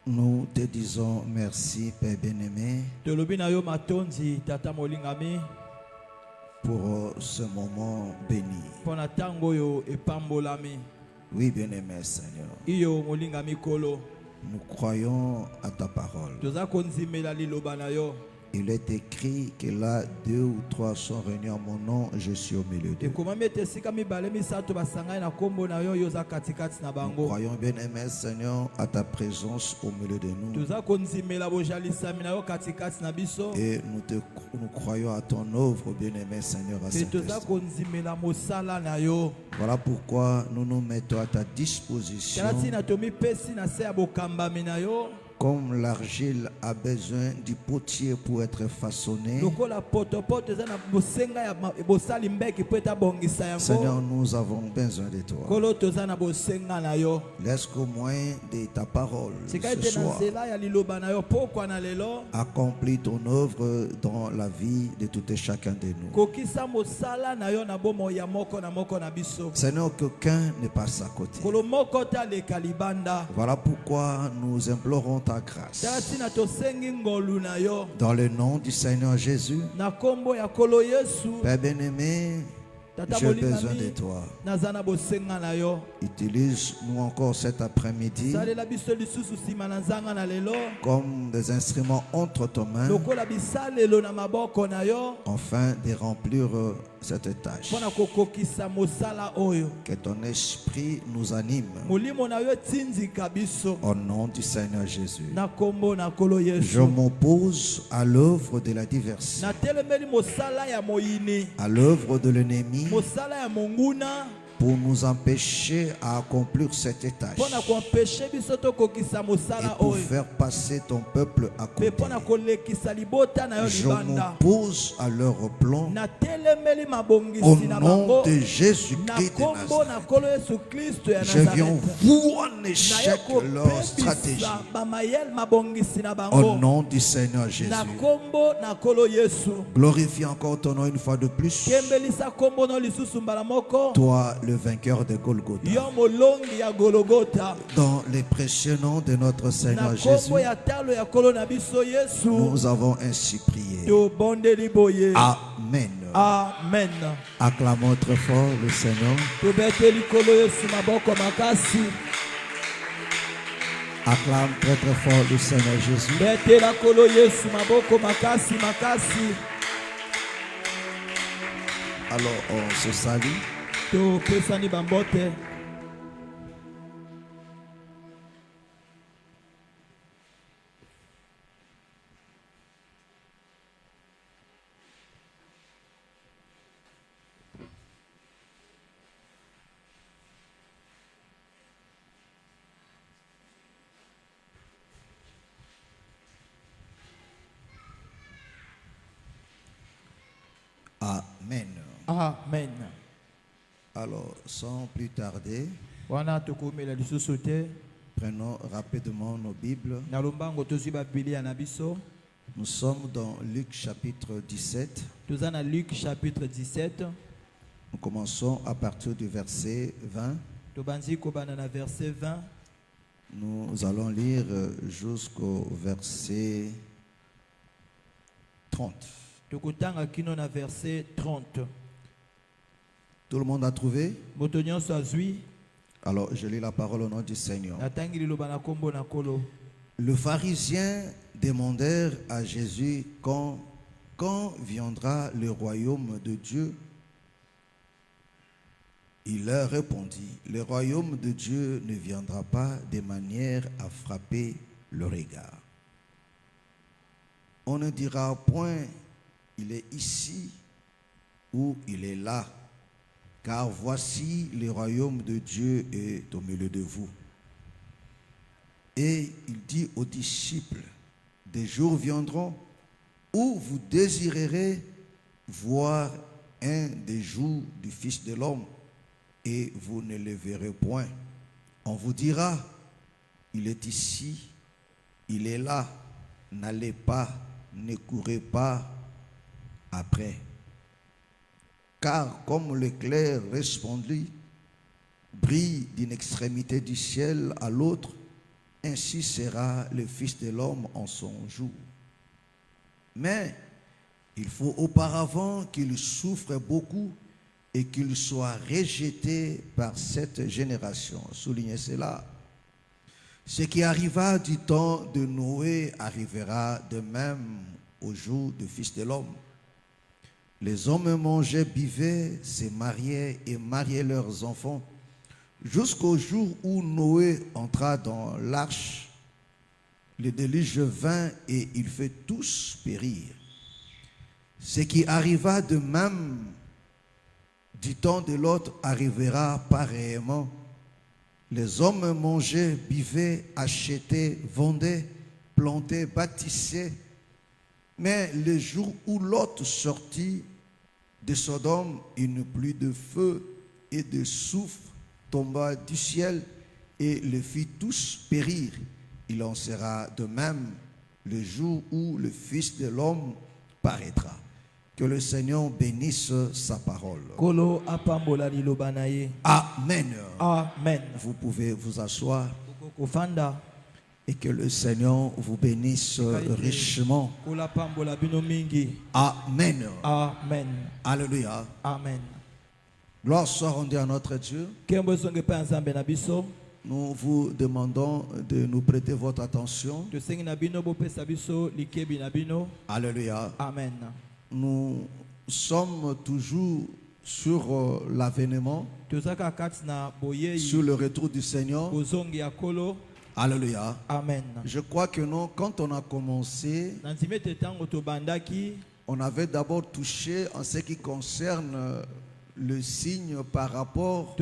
Nous te disons merci, Père bien-aimé, pour ce moment béni. Oui, bien-aimé Seigneur, nous croyons à ta parole. Il est écrit que là, 2 ou 3 sont réunis en mon nom, je suis au milieu d'eux. Nous croyons, bien-aimé Seigneur, à ta présence au milieu de nous. Et nous croyons à ton œuvre, bien-aimé Seigneur, à Saint-Esprit. Voilà pourquoi nous nous mettons à ta disposition. Comme l'argile a besoin du potier pour être façonné, Seigneur, nous avons besoin de toi. Laisse qu'au moins de ta parole ce soir accomplis ton œuvre dans la vie de tout et chacun de nous. Seigneur, qu'aucun ne passe à côté. Voilà pourquoi nous implorons ta grâce. Dans le nom du Seigneur Jésus, Père bien-aimé, j'ai besoin de toi. Utilise-nous encore cet après-midi comme des instruments entre tes mains, afin de remplir cette tâche. Que ton esprit nous anime. Au nom du Seigneur Jésus. Je m'oppose à l'œuvre de la diversion, à l'œuvre de l'ennemi, pour nous empêcher à accomplir cette tâche et pour faire passer ton peuple à côté. Je m'oppose à leur plan au nom de Jésus-Christ de Nazareth. Je viens voir en échec leur stratégie au nom du Seigneur Jésus. Glorifie encore ton nom une fois de plus. Toi, le vainqueur de Golgotha. Dans les précieux noms de notre Seigneur Jésus, nous avons ainsi prié. Amen. Amen. Acclamons très fort le Seigneur. Acclame très très fort le Seigneur Jésus. Alors on se salue. Amen. Amen. Alors, sans plus tarder, prenons rapidement nos Bibles. Nous sommes dans Luc chapitre 17. Luc chapitre 17. Nous commençons à partir du verset 20. Nous allons lire jusqu'au verset 30. Tout le monde a trouvé? Alors, je lis la parole au nom du Seigneur. Le pharisien demandèrent à Jésus quand viendra le royaume de Dieu. Il leur répondit, le royaume de Dieu ne viendra pas de manière à frapper le regard. On ne dira point, il est ici ou il est là. Car voici le royaume de Dieu est au milieu de vous. Et il dit aux disciples, des jours viendront où vous désirerez voir un des jours du Fils de l'homme et vous ne le verrez point. On vous dira, il est ici, il est là, n'allez pas, ne courez pas après. Car comme l'éclair resplendit, brille d'une extrémité du ciel à l'autre, ainsi sera le Fils de l'homme en son jour. Mais il faut auparavant qu'il souffre beaucoup et qu'il soit rejeté par cette génération. Soulignez cela. Ce qui arriva du temps de Noé arrivera de même au jour du Fils de l'homme. Les hommes mangeaient, buvaient, se mariaient et mariaient leurs enfants, jusqu'au jour où Noé entra dans l'arche. Le déluge vint et il fait tous périr. Ce qui arriva de même du temps de l'autre arrivera pareillement. Les hommes mangeaient, buvaient, achetaient, vendaient, plantaient, bâtissaient. Mais le jour où Lot sortit de Sodome, une pluie de feu et de soufre tomba du ciel et les fit tous périr. Il en sera de même le jour où le Fils de l'homme paraîtra. Que le Seigneur bénisse sa parole. Amen. Amen. Vous pouvez vous asseoir et que le Seigneur vous bénisse richement. Amen. Amen. Alléluia. Amen. Gloire soit rendue à notre Dieu. Nous vous demandons de nous prêter votre attention. Alléluia. Amen. Nous sommes toujours sur l'avènement, sur le retour du Seigneur. Alléluia. Amen. Je crois que non, quand on a commencé, on avait d'abord touché en ce qui concerne le signe par rapport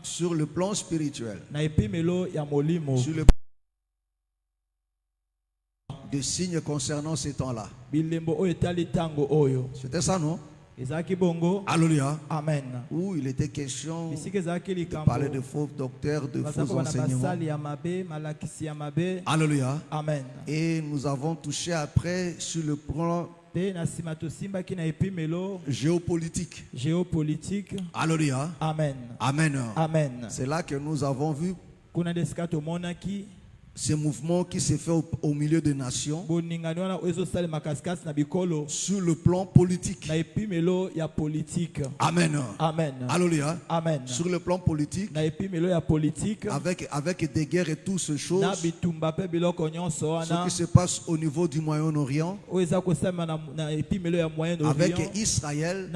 sur le plan spirituel, sur le des signes concernant ces temps-là. C'était ça, non? Alléluia. Amen. Où il était question de parler de faux docteurs, de faux enseignements. Alléluia. Amen. Et nous avons touché après sur le plan géopolitique. Alléluia. Amen. Amen. Amen. C'est là que nous avons vu ce mouvement qui s'est fait au milieu des nations sur le plan politique. Amen. Amen. Alléluia. Amen. Sur le plan politique, avec des guerres et toutes ces choses, ce qui se passe au niveau du Moyen-Orient, avec Israël.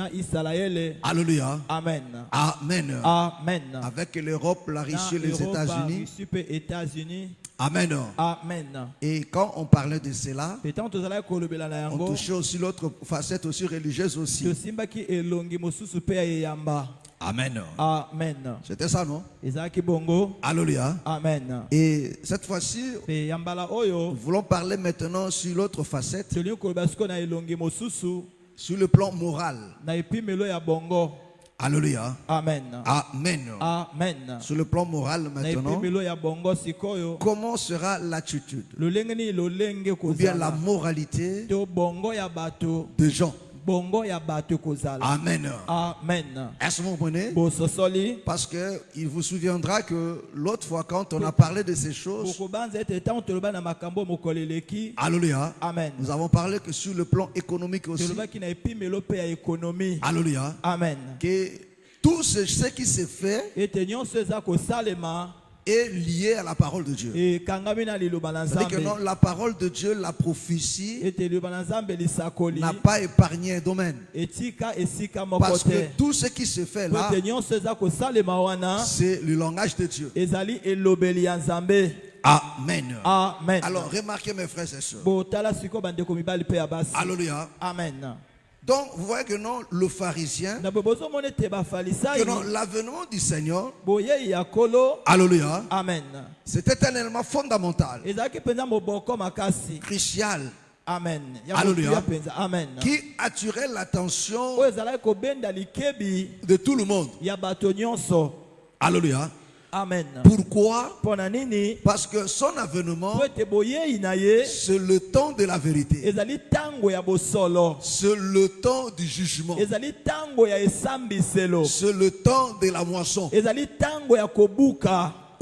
Alléluia. Amen. Amen. Amen. Avec l'Europe, la Russie, les États-Unis. Amen. Amen. Et quand on parlait de cela, on touchait aussi l'autre facette aussi religieuse aussi. Amen. Amen. C'était ça, non? Alléluia. Amen. Et cette fois-ci, nous voulons parler maintenant sur l'autre facette, sur le plan moral. Alléluia. Amen. Amen. Amen. Sur le plan moral maintenant, comment sera l'attitude ou bien la moralité des gens? Amen. Amen. Est-ce que vous comprenez? Parce qu'il vous souviendra que l'autre fois quand on a parlé de ces choses, alléluia, Amen. nous avons parlé que sur le plan économique aussi, alléluia, Amen. que tout ce qui se fait est lié à la parole de Dieu. C'est-à-dire que non, la parole de Dieu, la prophétie, n'a pas épargné un domaine. Parce que tout ce qui se fait là, c'est le langage de Dieu. Amen. Amen. Alors remarquez mes frères et sœurs. Alléluia. Amen. Donc vous voyez que non, le pharisien, que non, l'avènement du Seigneur, alléluia, Amen. c'était un élément fondamental, crucial, Amen. alléluia, Amen. qui attirait l'attention de tout le monde. Alléluia. Amen. Pourquoi? Parce que son avènement, c'est le temps de la vérité. C'est le temps du jugement. C'est le temps de la moisson.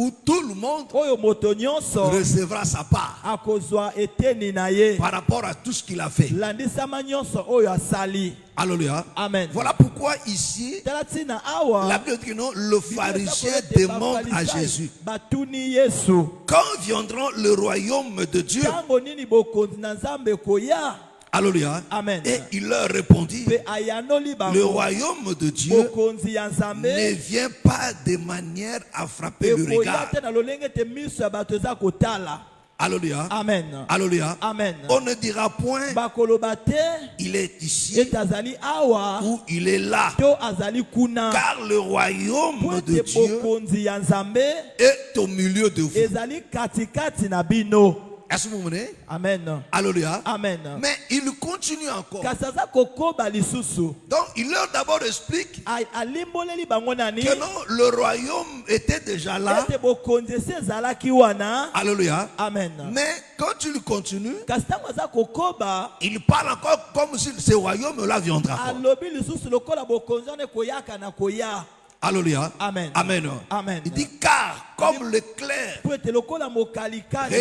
où tout le monde oyo moto nyonso recevra sa part akozwa eteni na ye par rapport à tout ce qu'il a fait. landisama nyonso oyo asali. Alléluia. Amen. Voilà pourquoi ici, Tala tina awa la Bible dit que non, le pharisien demande à Jésus, batuni Yesu quand viendra le royaume de Dieu? tango nini bokonzi na Nzambe koya. Alléluia. Amen. Et il leur répondit, Pe ayanoli bango le royaume de Dieu bokonzi ya Nzambe ne vient pas de manière à frapper le ekoya regard. te na lolenge te miso ya bato eza kotala. Alléluia. Amen. Alléluia. Amen. On ne dira point, bakoloba te il est ici ete azali awa ou il est là. to azali kuna Car le royaume po de ete Dieu bokonzi ya Nzambe est au milieu de vous. ezali katikati na bino. Est-ce que vous comprenez? Amen. Alléluia. Amen. Mais il continue encore. kasi aza kokoba lisusu Donc il leur d'abord explique alimboleli bango nani que non, le royaume était déjà là. ete bokonzi esi ezalaki wana. Alléluia. Amen. Mais quand il continue, kasi ntango aza kokoba il parle encore comme si ce royaume-là viendra. alobi lisusu lokola bokonzi wana ekoyaka na koya. Alléluia. Amen. Amen. Amen. Il dit car comme l'éclair po ete lokola mokalikani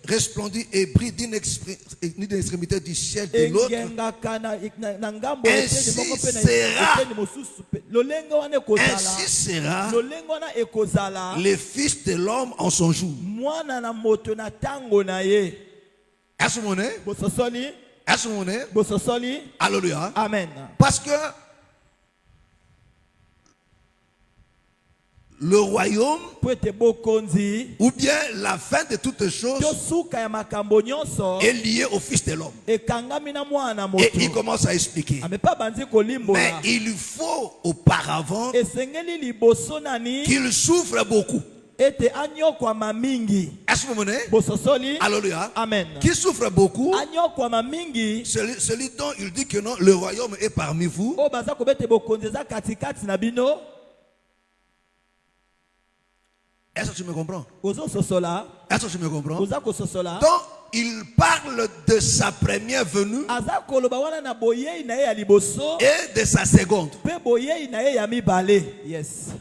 resplendit et brille d'une extrémité du ciel de l'autre, engengaka na ngambo ainsi eteni moko mpe na sera. eteni mosusu mpe lolenge wana ekozala ainsi sera lolenge wana ekozala les fils de l'homme en son jour. mwana na moto na ntango na ye. Est-ce que vous comprenez? bososoli Est-ce que vous comprenez? bososoli. Alléluia. Amen. Parce que le royaume po ete bokonzi ou bien la fin de toutes choses to suka ya makambo nyonso est lié au fils de l'homme. ekangami na mwana Et il moto. commence à expliquer. ame pa banzi Mais kolimbola il faut auparavant esengeli liboso nani qu'il souffre beaucoup. ete anyokwama mingi. Est-ce que vous comprenez? bososoli. Alléluia. Amen. Qui souffre beaucoup, anyokwama mingi celui dont il dit que non, le royaume est parmi vous. oyo baza kobete bokonzi eza katikati na bino. Est-ce que tu me comprends? ozososola. Est-ce que tu me comprends? oza kososola. Donc, il parle de sa première venue aza koloba wana na boyei na ye ya liboso et de sa seconde. mpe boyei na ye ya mibale. Yes.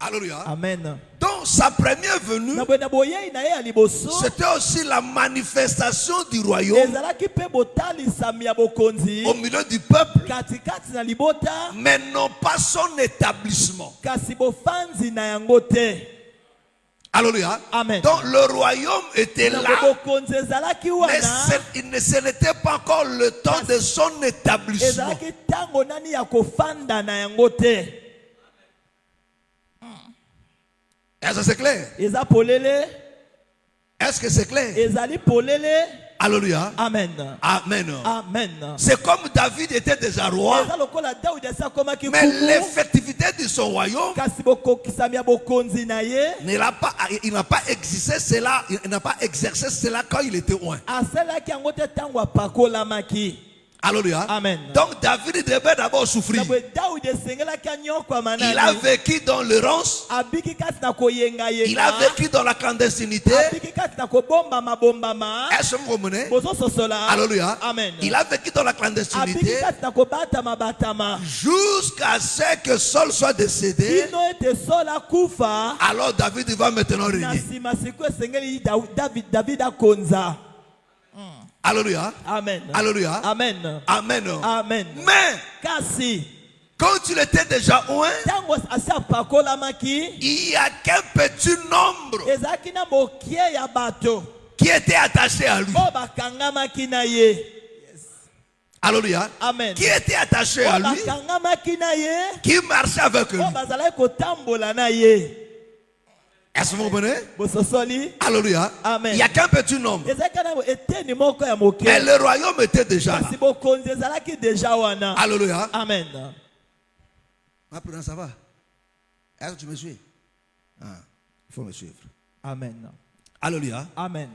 Alléluia. Amen. Donc, sa première venue, na boyei na ye ya liboso c'était aussi la manifestation du royaume ezalaki mpe botalisami ya bokonzi au milieu du peuple, katikati na libota mais non pas son établissement. kasi bofanzi na yango te. Alléluia. Amen. Donc, le royaume était na là, bokonzi ezalaki mais wana ce n'était pas encore le temps de son établissement. ezalaki ntango nani ya kofanda na yango te. Est-ce que c'est clair? eza polele. Est-ce que c'est clair? ezali polele. Alléluia. Amen. Amen. Amen. C'est comme David était déjà roi, eza lokola Daudi esi akomaki mais kumu l'effectivité de son royaume, kasi bokokisami ya bokonzi na ye il n'a pas exercé cela, il n'a pas exercé cela quand il était loin. asalaki yango te ntango apakolamaki. Alléluia. Amen. Donc David devait d'abord souffrir. na boye Daudi esengelaki anyokwama Il a nani vécu dans l'errance, abiki kasi na il a koyengayenga vécu dans la clandestinité. abiki kasi na kobombama. Est-ce que vous comprenez? bozososola. Alléluia. Amen. Il a vécu dans la abiki clandestinité kasi na kobatama jusqu'à ce que Saul soit décédé. kino ete Saul akufa. Alors David va maintenant na régner. nsima siku esengeli David akonza. Alléluia. Amen. Alléluia. Amen. Amen. Amen. Mais kasi quand il était déjà loin, ntango asi apakolamaki il y a qu'un petit nombre ezalaki na mokie ya bato qui était attaché à lui. oyo bakangamaki na ye. Alléluia. Amen. Qui était attaché à oyo lui, bakangamaki na ye qui marchait avec lui. oyo bazalaki kotambola na ye. Est-ce que vous comprenez? bososoli. Alléluia. Amen. Il n'y a qu'un petit nombre. ezalaki na eteni moko ya moke Mais le royaume était déjà là. kasi bokonzi ezalaki deja wana. Alléluia. Amen. Maintenant, ça va? Est-ce que tu me suis? Il faut me suivre. Amen. Alléluia. Amen.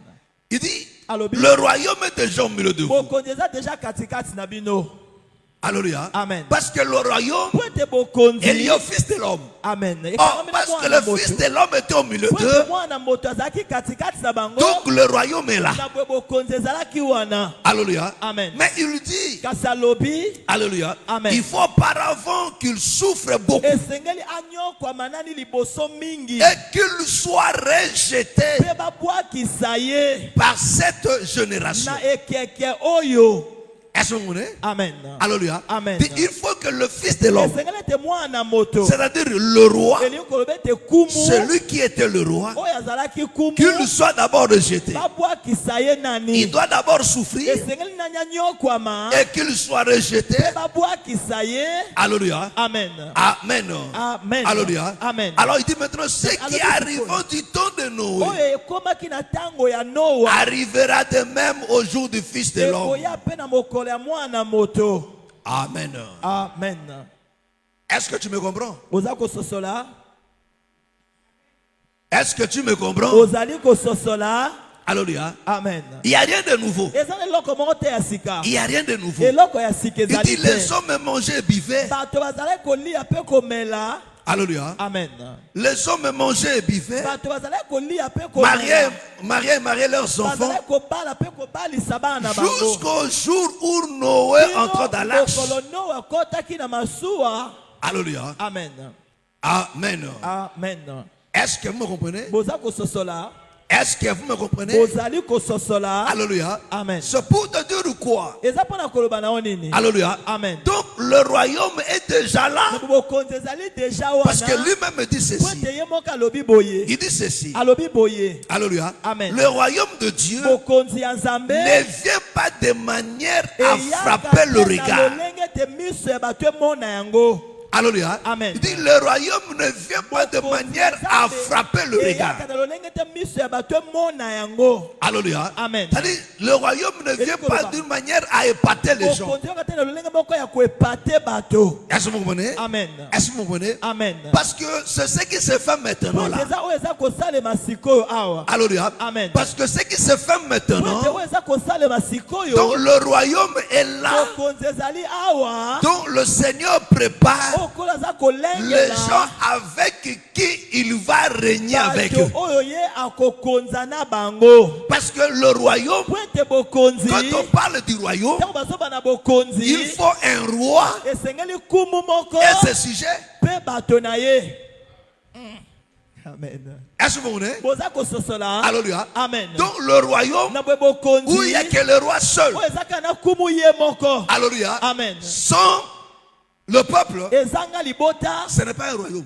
Il dit, alobi le royaume est déjà au milieu de vous. bokonzi eza deja katikati na bino. Alléluia. Amen. Parce que le royaume Po ete bokonzi. est lié au Fils de l'homme. Amen. Or, parce que le Fils de l'homme était au milieu Po ete d'eux, mwana moto azalaki katikati na bango. donc le royaume est là. Na boye bokonzi ezalaki wana. Alléluia. Amen. Mais il dit, Kasi alobi. Alléluia, Amen. il faut auparavant qu'il souffre beaucoup Esengeli anyokwama nani liboso mingi. et qu'il soit rejeté Pe babwakisa ye. par cette génération. Na ekeke oyo. Est-ce que vous comprenez? Amen. Alléluia. Amen. Dit, il faut que le Fils de l'homme, Esengeli ete mwana moto. c'est-à-dire le roi, Eli koloba ete kumu. celui qui était le roi, Oyo azalaki kumu. qu'il soit d'abord rejeté. Babwakisa ye nani. Il doit d'abord souffrir Esengeli nani anyokwama. et qu'il soit rejeté. Pe babwakisa ye. Alléluia. Amen. Amen. Amen. Alléluia. Amen. Alors il dit maintenant, ce qui arrivera du temps de Noé Oyo ekomaki na tango ya Noa. arrivera de même au jour du Fils de l'homme. Ekoya pe na mokolo ya mwana moto. Amen. Amen. Est-ce que tu me comprends? Oza kososola. Est-ce que tu me comprends? Ozali kososola. Alléluia. Amen. Il n'y a rien de nouveau. Eza eloko moko te ya sika. Il n'y a rien de nouveau. Eloko ya sika Il ezali dit, te. les hommes mangeaient et buvaient. Bato bazali kolia pe komela. Alléluia. Amen. Les hommes mangeaient et buvaient. Bato bazali kolia pe Mariaient, komela. mariaient leurs enfants. Bazali kobala pe kobalisa bana na bango. Jusqu'au jour où Noé entra dans l'arche. Mokolo Noa akotaki na masuwa. Alléluia. Amen. Amen. Amen. Est-ce que vous me comprenez? Boza kososola. Est-ce que vous me comprenez? Bozali kososola. Alléluia. Amen. C'est pour te dire quoi? Eza pona koloba na onini. Alléluia. Amen. Donc le royaume est déjà là. Bokonzi ezali deja wana. Parce que lui-même dit ceci. Poete ye moko alobi boye. Il dit ceci. Alobi boye. Alléluia. Amen. Le royaume de Dieu Bokonzi ya Nzambe. ne vient pas de manière à frapper le regard. Lolenge te miso ya bato emona yango. Alléluia. Amen. Il dit le royaume ne vient pas de manière à frapper le regard. Alléluia. Amen. C'est-à-dire, le royaume ne vient pas d'une manière à épater les gens. Est-ce que vous comprenez? Amen. Est-ce que vous comprenez? Amen. Parce que c'est ce qui se fait maintenant là. Alléluia. Amen. Parce que ce qui se fait maintenant, Donc donc le royaume est là. Donc le Seigneur prépare les gens avec qui il va régner avec eux. Parce que le royaume, quand on parle du royaume, il faut un roi et ses sujets. Amen. Est-ce que vous voulez? Alléluia. Alléluia. Amen. Donc le royaume où il n'y a que le roi seul. Alléluia. Amen. Sans le peuple, ce n'est pas un royaume.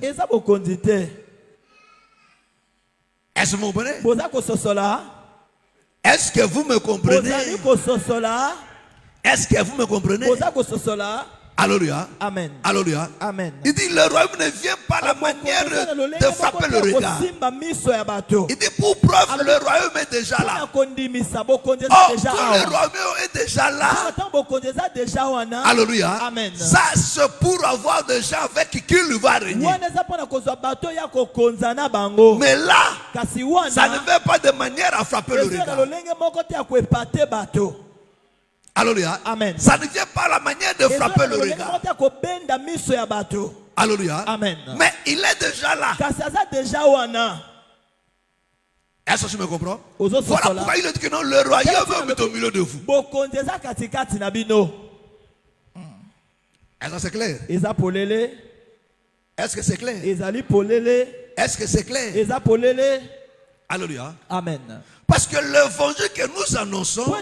Est-ce que vous comprenez? Est-ce que vous me comprenez? Est-ce que vous me comprenez? Alléluia. Amen. Alléluia. Amen. Il dit le royaume ne vient pas à la manière de frapper le regard. Il dit pour preuve le royaume est déjà là. Oh, tout le royaume est déjà là. Alléluia. Amen. Ça c'est pour avoir des gens avec qui il va régner. Mais là, ça ne fait pas de manière à frapper le regard. Alléluia. Amen. Ça ne vient pas à la manière de frapper le regard. Alléluia. Amen. Mais il est déjà là. Est-ce que tu me comprends? Voilà pourquoi il dit que non, le royaume est au milieu de vous. Est-ce que c'est clair? Est-ce que c'est clair? Est-ce que c'est clair? Alléluia. Amen. Parce que l'évangile que nous annonçons,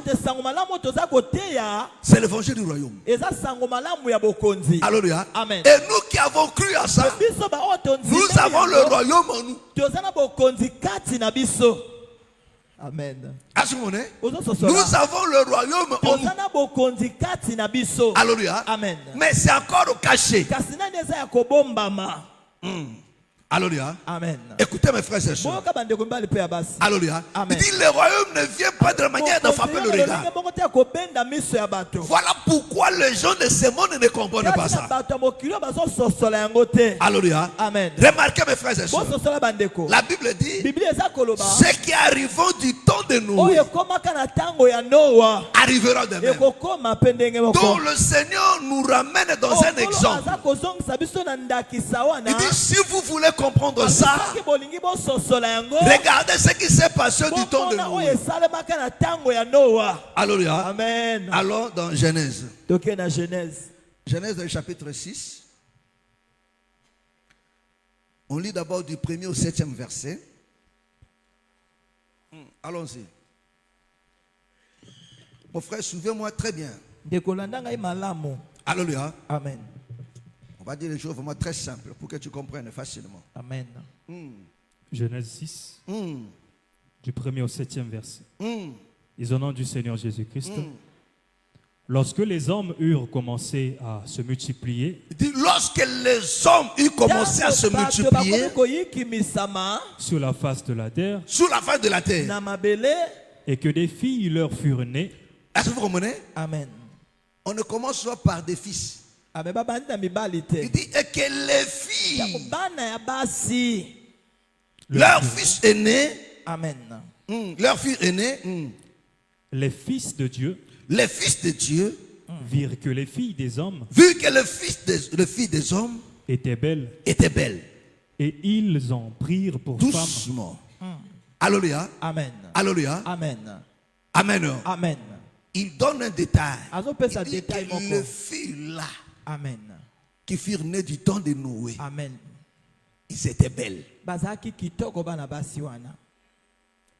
c'est l'évangile du royaume. Alléluia. Amen. Et nous qui avons cru à ça, nous avons le royaume en nous. Amen. Est-ce que vous comprenez? Nous avons le royaume en nous. Alléluia. Amen. Mais c'est encore caché. Alléluia. Amen. Écoutez mes frères et sœurs. Alléluia. Amen. Il dit le royaume ne vient pas de la manière de frapper le regard. Voilà pourquoi les gens de ce monde ne comprennent pas ça. Alléluia. Amen. Remarquez mes frères et sœurs. La Bible dit ce qui arrive du temps de Noé oyo ekomaka na ntango ya Noa arrivera de même. ekokoma mpe ndenge moko. Donc le Seigneur nous ramène dans un Okolo exemple. aza kozongisa biso na ndakisa Il wana. dit, si vous voulez comprendre ça, Soki bolingi bososola yango, regardez ce qui s'est passé du temps de bomona oyo Noé. esalemaka na ntango ya Noa. Alléluia. Amen. Allons dans Genèse. Toke na Genèse. Genèse chapitre 6. On lit d'abord du 1er au 7e verset. Allons-y. Mon frère, suivez-moi très bien. Ndekolanda ngai malamu. Alléluia. Amen. On va dire les choses vraiment très simples pour que tu comprennes facilement. Amen. Genèse 6, du 1er au 7e verset. Ils au nom du Seigneur Jésus-Christ. Lorsque les hommes eurent commencé à se multiplier Il dit, lorsque les hommes ont commencé à se multiplier sur la face de la terre sur la face de la terre, na mabele. et que des filles leur furent nées, est-ce que vous comprenez? Amen. On ne commence pas par des fils. Abe babandi na mibali te. Il dit, et que les filles, Bana ya basi. leur fils aîné, Amen. leur fille aînée, les fils de Dieu les fils de Dieu, virent que les filles des hommes vu que le fils des hommes étaient belles, était belle, et ils en prirent pour femmes doucement. Alléluia. Amen. Alléluia. Amen. Amen. Amen. Il donne un détail. Azopesa Il dit détail que moko. les filles là Amen. qui furent nées du temps de Noé, Amen. ils étaient belles. Bazaki kitoko bana basi wana.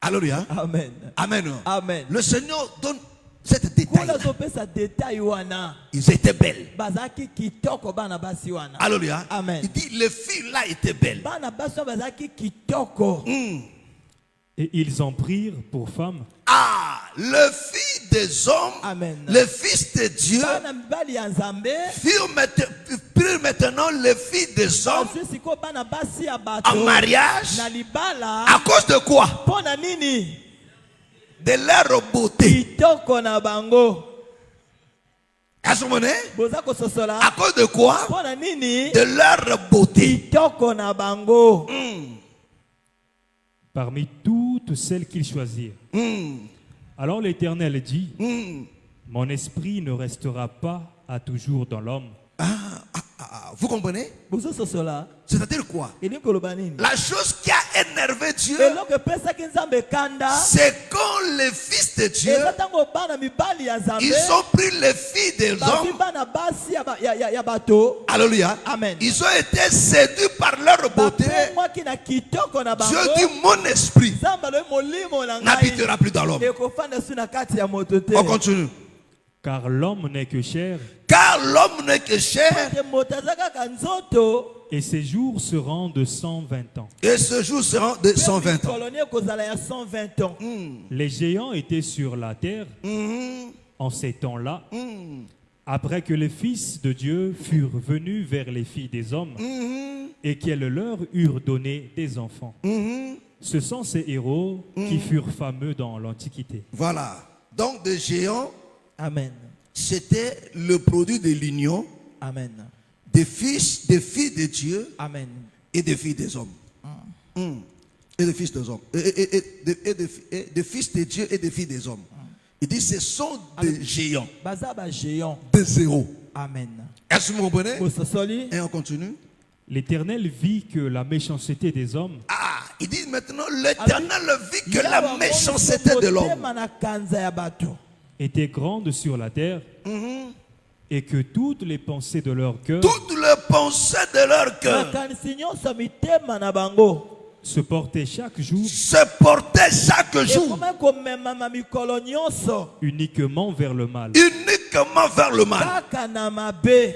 Alléluia. Amen. Amen. Amen. Le Seigneur donne cet détail. Kuna zopesa détail wana. Ils étaient belles. Bazaki kitoko bana basi wana. Alléluia. Amen. Il dit les filles là étaient belles. Bana basi wana bazaki kitoko. et ils en prirent pour femmes Ah, les filles des hommes, Amen. les fils de Dieu, Bana mibali ya Nzambe. prirent maintenant les filles des hommes Bazwi siko bana basi ya bato. en mariage. Na libala. À cause de quoi? Pona nini? De leur beauté. Kitoko na bango. À ce moment, Boza kososola. à cause de quoi? Pona nini? De leur beauté. Kitoko na bango. parmi toutes celles qu'ils choisirent. Alors l'Éternel dit, mon esprit ne restera pas à toujours dans l'homme. Vous comprenez? Bozo sosola. C'est-à-dire quoi? Eli koloba nini? La chose qui a énervé Dieu, Eloko pesaki Nzambe kanda. c'est quand les fils de Dieu, Eza tango bana mibali ya Nzambe. ils ont pris les filles des Bazwi hommes. bana basi ya bato. Alléluia. Amen. Ils ont été séduits par leur beauté. Bapengwaki na kitoko na bango. Dieu dit, mon esprit Nzambe aloyi molimo na ngai. n'habitera plus dans l'homme. Ekofanda su na kati ya moto te. On continue. Car l'homme n'est que chair, Car l'homme n'est que chair, Te moto aza kaka nzoto. et ses jours seront de 120 ans. et ce jour sera de 120 ans. Colonie kozala ya 120 ans. Les géants étaient sur la terre en ces temps-là, après que les fils de Dieu furent venus vers les filles des hommes et qu'elles leur eurent donné des enfants. Ce sont ces héros qui furent fameux dans l'Antiquité. Voilà. Donc des géants, Amen. c'était le produit de l'union Amen. des filles de Dieu Amen. et des filles des hommes. Et des fils des hommes. Et des fils de Dieu et des filles des hommes. Il dit ce sont des géants, Baza ba géant. des héros. Amen. Est-ce que vous comprenez? Bososoli. Et on continue. L'Éternel vit que la méchanceté des hommes Ah, il dit maintenant l'Éternel vit que la méchanceté de l'homme na kanza ya bato. était grande sur la terre et que toutes les pensées de leur cœur toutes les pensées de leur cœur Makanisi nyonso mitema na bango. se portaient chaque jour se portaient chaque jour Ekoma komema mikolo nyonso. uniquement vers le mal. uniquement vers le mal. Kaka na mabe.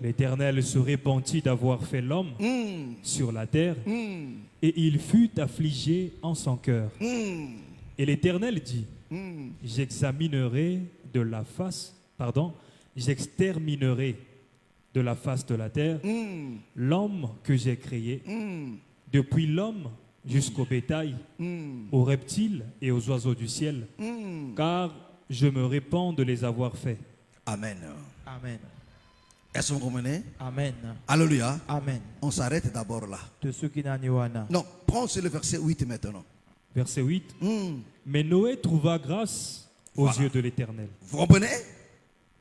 L'Éternel se répandit d'avoir fait l'homme sur la terre et il fut affligé en son cœur. Et l'Éternel dit, j'exterminerai de la face de la terre l'homme que j'ai créé, depuis l'homme jusqu'au bétail, aux reptiles et aux oiseaux du ciel, car je me répands de les avoir faits. Amen. Amen. Est-ce que vous comprenez? Amen. Alléluia. Amen. On s'arrête d'abord là. Tosuki nani wana. Non, prends sur le verset 8 maintenant. Verset 8. Mais Noé trouva grâce aux Voilà. yeux de l'Éternel. Vous comprenez?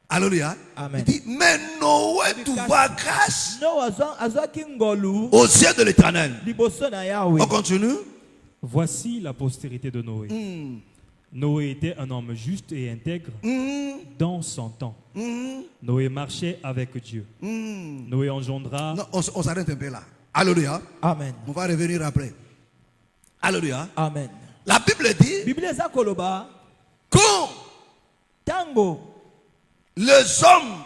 Alléluia. Amen. Il dit, mais Noé trouva grâce no azwaki ngolu aux yeux de l'Éternel. liboso na Yahweh. On continue. Voici la postérité de Noé. Noé était un homme juste et intègre dans son temps. Noé marchait avec Dieu. Noé engendra. Non, on s'arrête un peu là. Alléluia. Amen. On va revenir après. Alléluia. Amen. La Bible dit, Bible eza koloba quand tango les hommes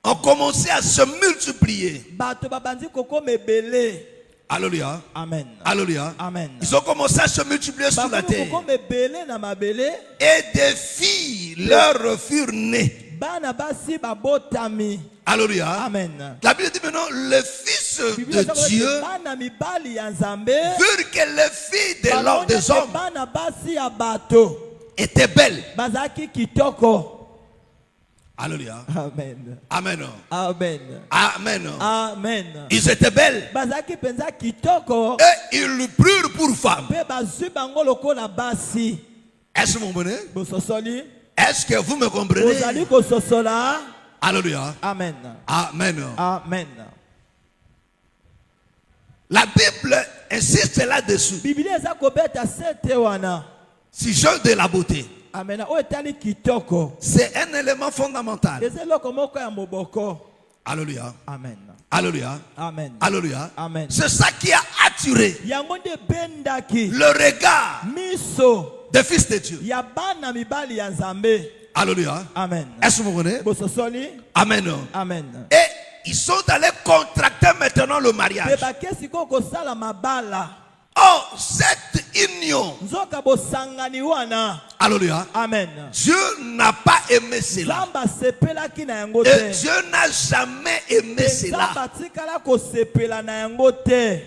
ont commencé à se multiplier. bato babandi kokoma ebele. Alléluia. Amen. Alléluia. Amen. Ils ont commencé à se multiplier sur la Bakomi terre. kokoma ebele na mabele. Et des filles leur furent nées. Bana basi babotami. Alléluia. Amen. La Bible dit maintenant, les fils Bible de eza koloba Dieu bana mibali ya Nzambe virent que les filles des hommes bana basi ya bato étaient belles. bazalaki kitoko. Alléluia. Amen. Amen. Amen. Amen. Amen. Ils étaient belles. Bazalaki penza kitoko Et ils le prirent pour femme. pe bazwi bango lokola basi. Est-ce que vous comprenez? Bososoli Est-ce que vous me comprenez? ozali kososola. Alléluia. Amen. Amen. Amen. La Bible insiste là-dessus. Biblia eza kobeta sete wana. Sujet de la beauté. Amen. Oyo etali kitoko. C'est un élément fondamental. Eza eloko moko ya moboko. Alléluia. Amen. Alléluia. Amen. Alléluia. Amen. C'est ça qui a attiré Yango nde bendaki le regard miso des fils de Dieu. ya bana mibali ya Nzambe. Alléluia. Amen. Est-ce que vous comprenez? Bososoli. Amen. Amen. Et ils sont allés contracter maintenant le Pe mariage. bakesi ko kosala mabala. Oh, cette union. Nzoka bosangani wana. Alléluia. Amen. Dieu n'a pas aimé cela. Nzamba sepelaki na yango Et te. Dieu n'a jamais aimé cela. Nzamba tikala kosepela na yango te.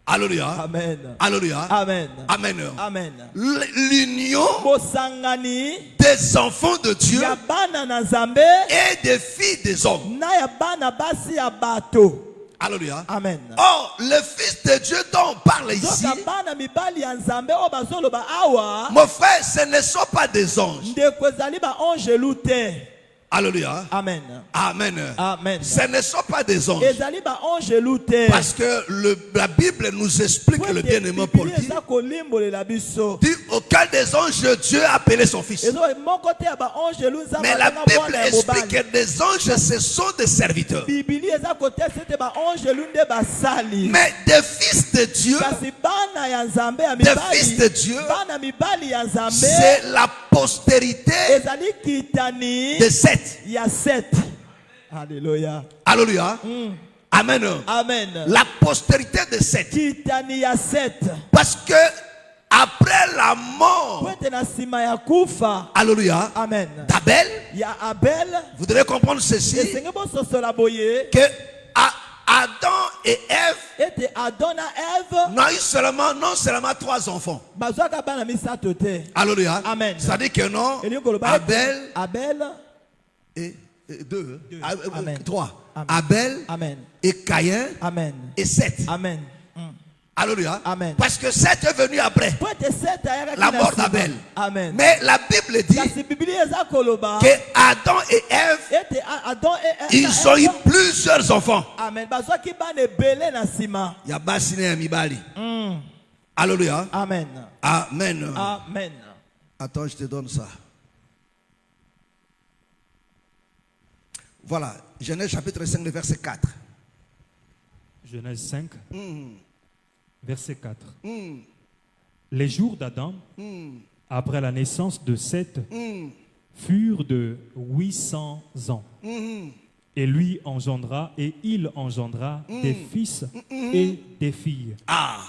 Alléluia. Amen. Alléluia. Amen. Amen. Amen. L'union Bosangani des enfants de Dieu ya bana na Nzambe et des filles des hommes. na ya bana basi ya bato. Alléluia. Amen. Or, le fils de Dieu dont on parle ici, Nzoka bana mibali ya Nzambe o bazoloba awa mon frère, ce ne sont pas des anges. ndeko ezali ba angelu te. Alléluia. Amen. Amen. Amen. Ce ne sont pas des anges. Ezali ba angelu te. Parce que la Bible nous explique, le bien-aimé Paul dit, eza kolimbolela biso. dit aucun des anges Dieu a appelé son fils. Ezo moko te ya ba angelu Nzambe Mais la azanga Bible mwana ya explique mobali. que des anges, ce sont des serviteurs. Bibili eza kotesa ete ba angelu nde basali. Mais des fils de Dieu, Kasi bana ya Nzambe ya des fils mibali. de Dieu, Bana mibali ya Nzambe c'est la postérité ezali kitani de Seth. ya Seth. Alléluia. Alléluia. Amen. Amen. La postérité de Seth. Kitani ya Seth. Parce que après la mort, Kwete na sima ya kufa. alléluia, Amen. d'Abel, Ya Abel. vous devez comprendre ceci, Esenge bososola boye. que Adam et Ève Ete Adam na Ève. n'ont eu non seulement 3 enfants. Bazwaka bana misato te. Alléluia. Amen. C'est-à-dire que non, Elingi koloba ete Abel Abel. et 2, Amen. 3. Amen. Abel Amen. et Caïn Amen. et Seth. Amen. Alléluia. Amen. Parce que Seth est venu après Kwete Seth ayaka la kina mort sima. d'Abel. Amen. Mais la Bible dit Kasi Biblia eza koloba. que Adam et Ève, Ete Adam et ils ont eu plusieurs enfants. Amen. Bazwaki bana ebele na sima. Il y a Bassine et Mibali. Alléluia. Amen. Amen. Amen. Attends, je te donne ça. Voilà, Genèse chapitre 5, le verset 4. Genèse 5, verset 4. Les jours d'Adam, après la naissance de Seth, furent de 800 ans. Et lui engendra, et il engendra des fils et des filles. Ah,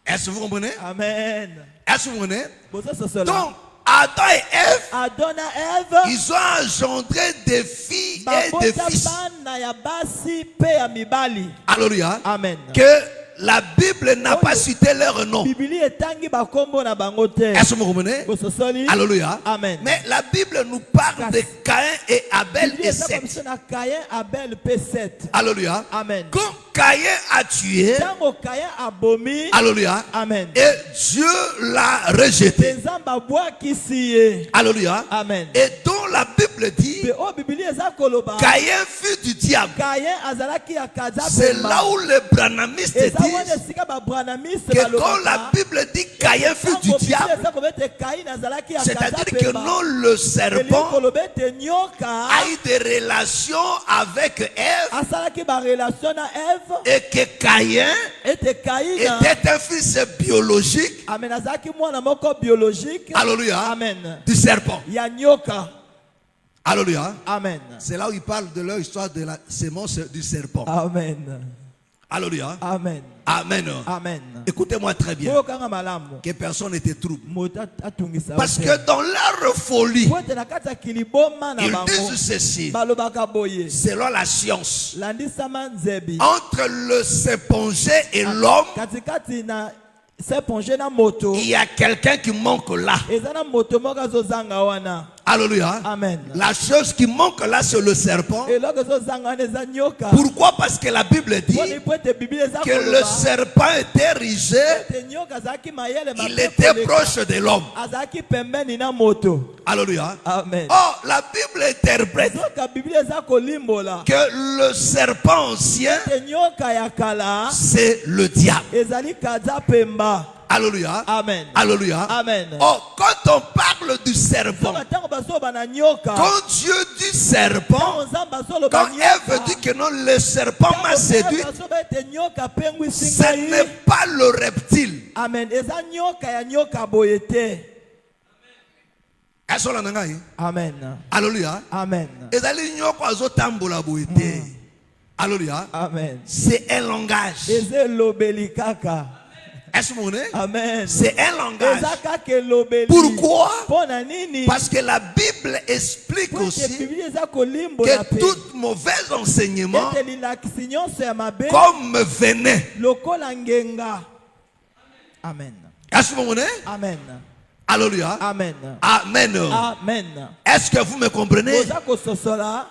est-ce que vous comprenez? Amen. Est-ce que vous comprenez? Bosososola. Donc, Adam et Ève, Adam na Ève. ils ont engendré des filles et des Babota fils. bana ya basi pe ya mibali. Alléluia. Amen. Que la Bible n'a pas cité leur nom. Bibili etangi bakombo na bango te. Est-ce que vous comprenez? Bososoli. Alléluia. Amen. Mais la Bible nous parle de Caïn et Abel Bibili et eza Seth. komisa na Caïn, Abel, pe Seth. Alléluia. Amen. Quand Caïn a tué, Tango Caïn abomi. alléluia, Amen. et Dieu l'a rejeté. Nzamba bwa kisiye. Alléluia. Amen. Et dont la Bible dit, Pe o Bibili eza koloba. Caïn fut du diable. Caïn azalaki ya kaza C'est pemba. là où les branamistes Eza wana disent esika ba branamiste que balobaka. quand la Bible dit Caïn fut du Tango Bibili diable, eza kobete Caïn azalaki ya kaza c'est-à-dire que pemba. non, le Eli serpent kolobete nyoka. a eu des relations avec Ève Asalaki ba relation na Ève. et que Caïn Ete Caïn. était un fils biologique, Amen. Azalaki mwana moko biologique. alléluia, Amen. du serpent. Ya nyoka. Alléluia. Amen. C'est là où il parle de leur histoire de la sémence du serpent. Amen. Alléluia. Amen. Amen. Amen. Écoutez-moi très bien. Boyokanga malamu. Que personne ne te trouble. Moto atungisa Parce yo te. que dans leur folie, Po ete na kati ya kiliboma na ils bango. disent ceci, Balobaka boye. selon la science, Landisama nzebi. entre le séponger et l'homme, Katikati na seponge na moto. il y a quelqu'un qui manque là. Eza na moto moko azozanga wana. Alléluia. Amen. La chose qui manque là, c'est le serpent. Eloko ezozanga wana eza nyoka. Pourquoi? Parce que la Bible dit Poni po ete Biblia eza que le koloba. serpent était rigé, Ete nyoka azalaki mayele il mabe était koleka. proche de l'homme. Azalaki pembeni na moto. Alléluia. Amen. Oh, la Bible interprète Soka Biblia eza kolimbola. que le serpent ancien, Ete nyoka ya kala c'est le diable. ezali kaza pemba. Alléluia. Amen. Alléluia. Amen. Oh, quand on parle du serpent, Soka tango bazoba na nyoka. quand Dieu dit serpent, Tango nzamba azoloba quand Ève nyoka. dit que non, le serpent m'a séduit, Bazoba ete nyoka pengwisi ce ngai. n'est pas le reptile. Amen. Eza nyoka ya nyoka boye te. Est-ce qu'on a dit? Amen. Alléluia. Amen. Ezali nyoko azotambola boye te. Alléluia. Amen. C'est un langage. Eze lobeli kaka. Est-ce que vous comprenez? Amen. C'est un langage. Eza kaka lobeli. Pourquoi? Pona nini? Parce que la Bible explique Po ete aussi Biblia eza kolimbola que pe. tout mauvais enseignement, Ete lilakisi nyonso ya mabe comme venait. lokola ngenga. Amen. Est-ce que vous comprenez? Amen. Alléluia. Amen. Amen. Amen. Est-ce que vous me comprenez? Boza kososola.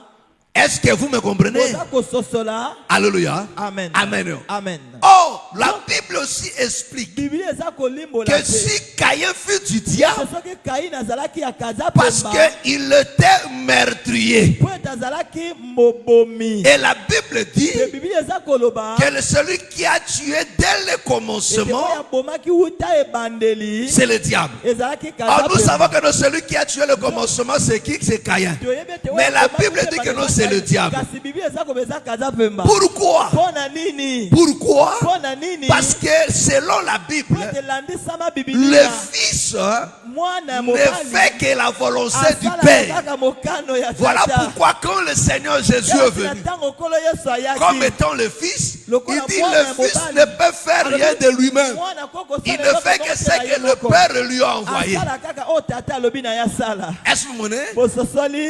Est-ce que vous me comprenez? Boza kososola. Alléluia. Amen. Amen. Amen. Oh, la Bible aussi explique Biblia eza kolimbola que pe. si Caïn fut du diable, Soki Caïn azalaki ya kaza parce pemba. qu'il était meurtrier. Po ete azalaki mobomi. Et la Bible dit Pe Biblia eza koloba. que celui qui a tué dès le Ete commencement, oyo abomaki wuta ebandeli. c'est le diable. Ezalaki Alors kaza nous savons pemba. que celui qui a tué le commencement, c'est qui? C'est Caïn. Toyebi ete oyo Mais la abomaki Bible wuta dit que ebandeli non, c'est le diable. Kasi Biblia eza koba eza kaza pemba. Pourquoi? Pona nini? Pourquoi? Pona nini? Parce que selon la Po Bible, ete landisama le Biblia. Fils Mwana ne mobali. fait que la volonté du Asala Père. kaka mokano ya Voilà tata. pourquoi quand le Seigneur Jésus est Kasi na venu, ntango Nkolo Yesu ayaki. comme étant le Fils, il Lokola dit mwana le Fils mobali. ne peut faire rien de lui-même. Mwana koko Il sala ne eloko fait que moko ce na que ye le moko. Père lui a envoyé. Asala kaka oyo tata alobi na ye asala. Est-ce que vous comprenez? Bososoli.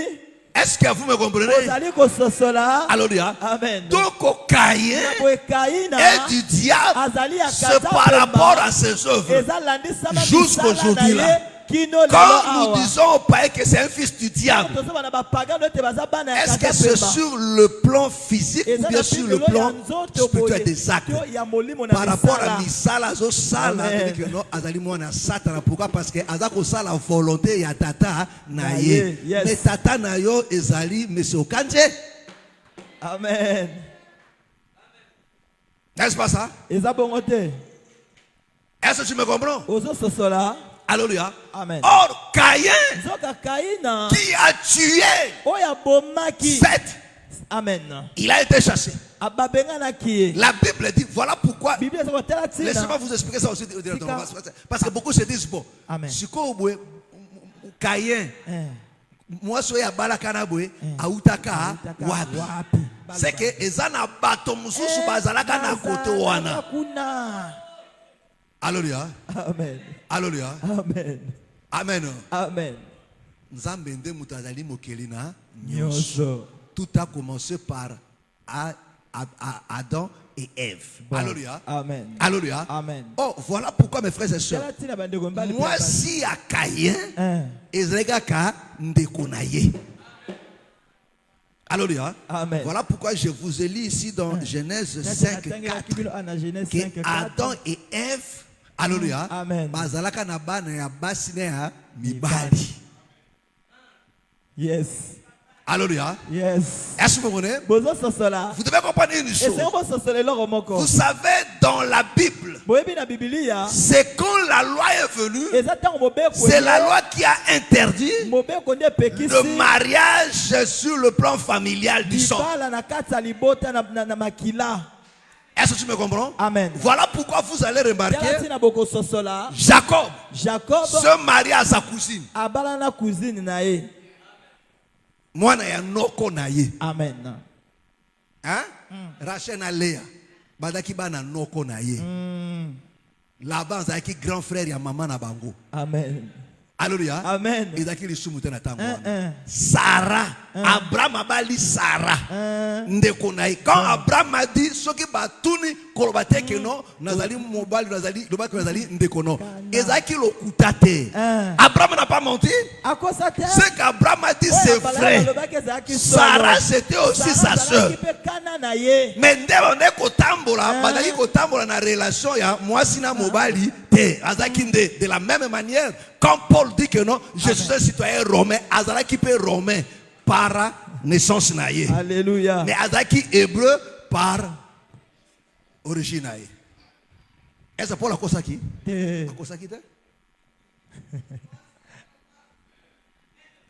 Est-ce que vous me comprenez? Ozali kososola. Alléluia. Amen. Donc Caïn Boye Kaina est du diable, azali ya c'est kaza par pemba. rapport à ses œuvres. Eza landisama Jusqu'aujourd'hui, misala na là. ye, kino lelo Quand nous awa. disons au païen que c'est un fils du diable, Tozoba na bapagano ete baza bana ya est-ce que kaza c'est pemba. sur le plan physique ou Eza bien na sur le bibelo ya plan nzoto spirituel boye. des actes? To ya molimo na Par rapport misala. à misala zo sala Amen. que non azali mwana satana. Pourquoi? Parce que azako sala volonté ya tata na Na ye. ye, yes. Mais tata na yo ezali monsieur Okanje. Amen. N'est-ce pas ça? Eza bongo te. Est-ce que tu me comprends? Ozo sosola. Alléluia. Amen. Or Caïn Nzoka Kaina qui a tué oyo abomaki. Seth, Amen. il a été chassé. Ababenganaki ye. La Bible dit voilà pourquoi. Biblia eza kotala tina. Laissez-moi vous expliquer ça aussi directement. Parce que beaucoup se disent bon. Amen. Siko boye Caïn Eh. moi soya balakana boye autaka Autaka wapi. wapi. C'est que ezana bato mususu bazalaka na kote wana. Kuna. Alléluia. Amen. Alléluia. Amen. Amen. Amen. Nzambe nde mutu azali mokeli na nyonso. Nyonso. Tout a commencé par Adam et Ève. Bon. Alléluia. Amen. Alléluia. Amen. Oh, voilà pourquoi mes frères et sœurs. Tala tina bandeko mbali pe Moi, basi. si à Caïn, Hein. Ezreka ndekonaye. Alléluia. Amen. Voilà pourquoi je vous ai lu ici dans Genèse 5, 4 que que Adam et Ève, alléluia, Amen. bazalaka na bana ya basi na ya mibali. Yes. Alléluia. Yes. Est-ce que vous comprenez? Bozo sosola. Vous devez comprendre une Et chose. c'est on sosole lo romoko. Vous savez, dans la Bible, Boyebi na Biblia. c'est quand la loi est venue, Ezata mobeko. c'est la loi qui a interdit Mobeko nde pekisi. le mariage sur le plan familial du sang. Libala na kata libota na makila. Est-ce que tu me comprends? Amen. Voilà pourquoi vous allez remarquer Tala tina boko sosola. Jacob Jacob se marie à sa cousine. abala na cousine na ye. Mwana ya noko na ye. Amen. Hein? Rachel na Léa. Badaki ba na noko na ye. Laban zaki grand frère ya maman na bango. Amen. Alléluia. Amen. Ezaki lisumu te na tango wana. Hein. Sarah. Abraham abali Sarah. Ndeko na ye. Quand Abraham a dit soki batuni kolobate ke no nazali mobali nazali lobaki nazali ndeko no. Ezaki lokuta te. Abraham n'a pas menti. Akosa te. Ce qu'Abraham a dit c'est vrai. Sarah c'était aussi sa sœur. Mais nde on kotambola, badaki kotambola na relation ya mwasi na mobali te. Azaki nde de la même manière quand Paul dit que non, je suis un citoyen romain, azalaki pe romain par naissance na ye. Alléluia. Mais azalaki hébreu par origine na ye. Est-ce que Paul a kosaki? Akosaki te?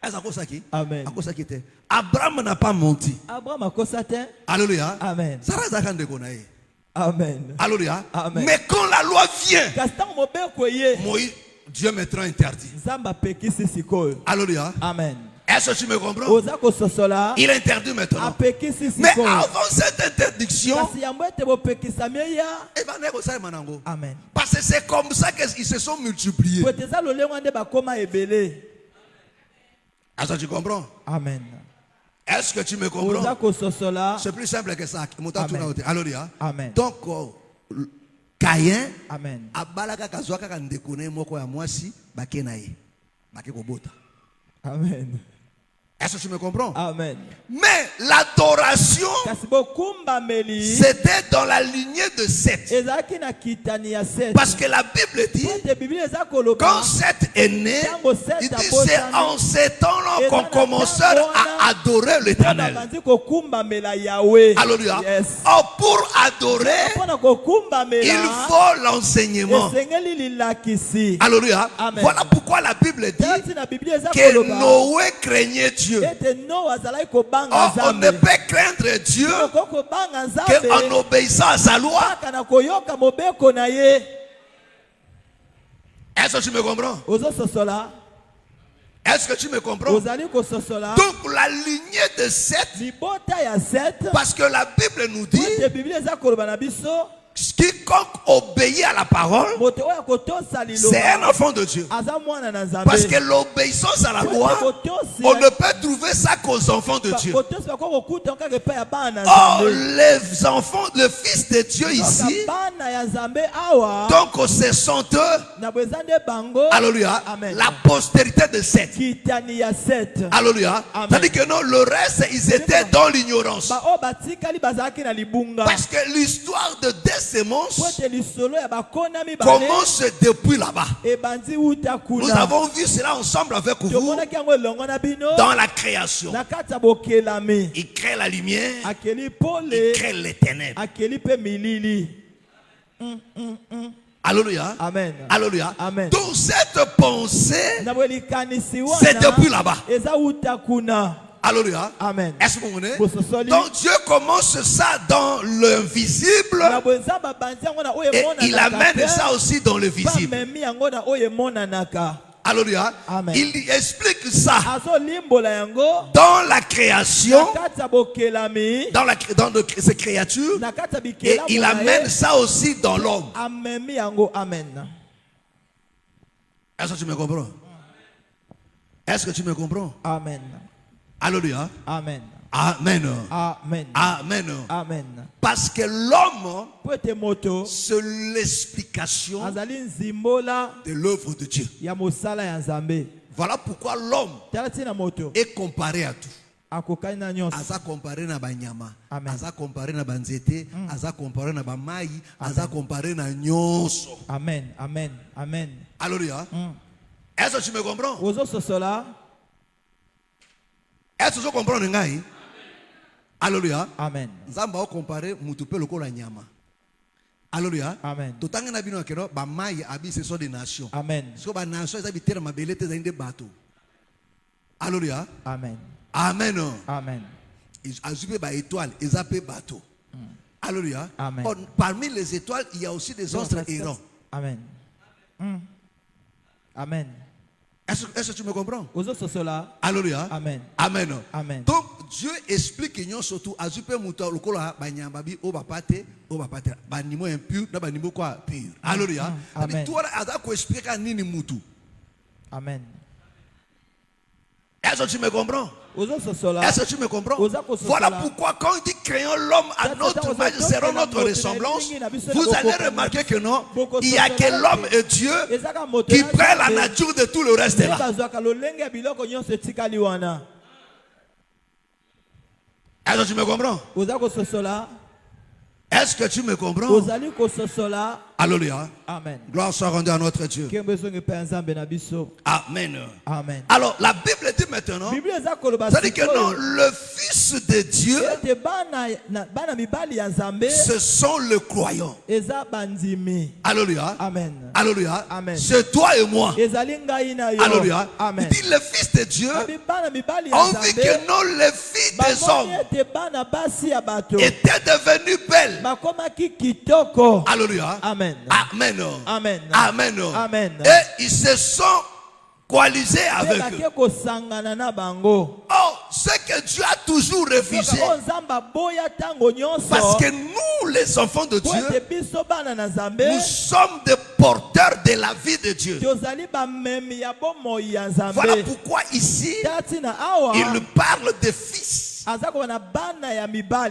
Est-ce akosaki? Amen. Akosaki te. Abraham n'a pas menti. Abraham akosa te. Alléluia. Amen. Sarah zaka ndeko na ye. Amen. Alléluia. Amen. Mais quand la loi vient, Kastan mobeko ye. Moïse, Dieu mettra interdit. Zamba pekisi sikoyo. Alléluia. Amen. Est-ce que tu me comprends? Oza kososola. Il interdit maintenant. Apekisi Mais sikoyo. avant cette interdiction, Kasi yambo ete bo pekisa meya. Amen. Amen. Parce que c'est comme ça qu'ils se sont multipliés. Kweteza lolengo nde bakoma ebele. Est-ce que tu comprends? Amen. Est-ce que tu me Oza comprends? kososola. C'est plus simple que ça. Amen. Alléluia. Amen. Donc, Caïn, Amen. abalaka kazwaka kandekone moko ya mwasi bake na ye. Bake kobota. Amen. Est-ce que tu me comprends? Amen. Mais l'adoration, Kasi bokumba meli. c'était dans la lignée de Seth. Ezaki na kitani ya Seth. Parce que la Bible dit, Pote Biblia eza koloba. quand Seth est né, il dit c'est en ces temps-là qu'on commençait à adorer l'Éternel. Bandi kokumba mela Yahweh. Alléluia. Yes. Oh, pour adorer, Pona kokumba mela. il faut l'enseignement. Esengeli lilakisi. Alléluia. Amen. Voilà pourquoi la Bible dit Tati na Biblia eza que koloba. Noé craignait Dieu. Ete Noah azalaki kobanga Oh, on ne Nzambe. peut craindre Dieu Oko kobanga Nzambe. qu'en obéissant à sa loi. Kaka na koyoka mobeko na ye. Est-ce que tu me comprends? Ozo sosola. Est-ce que tu me comprends? Ozali kososola. Donc la lignée de Seth, Libota ya Seth. parce que la Bible nous dit, Pote Biblia eza koloba na biso. quiconque obéit à la parole, Moto oyo kotosa c'est un liloba. enfant de Dieu. Aza mwana na Nzambe. Parce que l'obéissance à la loi, on ne peut trouver ça qu'aux enfants de Dieu. Kotosa bako kokuta kaka epai ya bana na Or, Nzambe. les enfants, le Fils de Dieu ici, Bana ya Nzambe awa. donc ce sont eux, Na bwezande bango. alléluia, Amen. la postérité de Seth. Kitani ya Seth. Alléluia. Amen. C'est-à-dire que non, le reste, ils étaient dans l'ignorance. Ba o batikali bazaki na libunga. Parce que l'histoire de deux sémences Pote lisolo ya bakona mibale. commence depuis là-bas. Ebandi uta Nous kuna. avons vu cela ensemble avec vous Tomonaki yango elongo na bino. dans la création. Na kati ya bokelami. Il crée la lumière, Akeli il pole. crée les ténèbres. Akeli pe milili. Alléluia. Amen. Alléluia. Amen. Donc cette pensée, Na bwelikanisi wana. c'est depuis là-bas. Eza uta kuna. Alléluia. Amen. Est-ce que vous comprenez? Bososoli. Donc Dieu commence ça dans l'invisible Na bwenza babanzi yango na oyo et emonanaka il amène te. ça aussi dans le visible. Bamemi yango na oyo emonanaka. Alléluia. Amen. Il explique ça Azolimbola yango. dans la création, Na kati ya bokelami. dans ces créatures, Na kati ya et bikelamu il na amène ye. ça aussi dans l'homme. Amemi yango. Amen. Est-ce que tu me comprends? Est-ce que tu me comprends? Amen. Alléluia. Amen. Amen. Amen. Amen. Amen. Parce que l'homme, Po ete moto c'est l'explication azali nzimbola de l'œuvre de Dieu. ya mosala ya Nzambe. Voilà pourquoi l'homme Tala tina moto est comparé à tout. akokani na nyonso. Aza comparé na banyama, Amen. aza comparé na banzete, aza comparé na bamai, aza comparé na nyonso. Amen. Amen. Amen. Alléluia. Est-ce que tu me comprends? Ozo sosola. Est-ce que tu comprends ngai? Alléluia. Amen. Nzamba o comparé mutu pe lokola nyama. Alléluia. Amen. Totanga na bino keno ba mai abi ce sont des nations. Amen. So ba nation za bitera mabelete za inde bateau. Alléluia. Amen. Amen. Amen. Azube ba étoile, ezape bateau. Alléluia. Amen. Parmi les étoiles, il y a aussi des autres errants. Amen. Amen. Est-ce que tu me comprends? Ozo sosola. Alléluia. Amen. Amen. Amen. Donc Dieu explique que surtout azupe muta lokola banyamba bi o bapate banimo impur na banimo quoi pur. Alléluia. Amen. Toi azako expliquer nini mutu. Amen. Est-ce que tu me comprends? Ozo sosola. Est-ce que tu me comprends? Ozako sosola. Voilà pourquoi quand il dit créons l'homme à notre image, selon notre ressemblance, vous allez remarquer que non, il n'y a que l'homme et Dieu qui prennent la nature de tout le reste là. Est-ce que tu me comprends? Ozako sosola. Est-ce que tu me comprends? Ozali ko sosola. Alléluia. Amen. Gloire soit rendue à notre Dieu. Amen. Amen. Alors la Bible dit maintenant, ça dit que non, le Fils de Dieu, ce sont les croyants. Alléluia. Amen. Alléluia. Amen. C'est toi et moi. Alléluia. Amen. Il dit le Fils de Dieu, on vit que non, les filles des hommes étaient devenues belles. Alléluia. Amen. Amen. Amen. Amen. Amen. Et ils se sont coalisés avec eux. Oh, ce que Dieu a toujours refusé. Parce que nous, les enfants de Dieu, nous sommes des porteurs de la vie de Dieu. Voilà pourquoi ici, il parle de fils.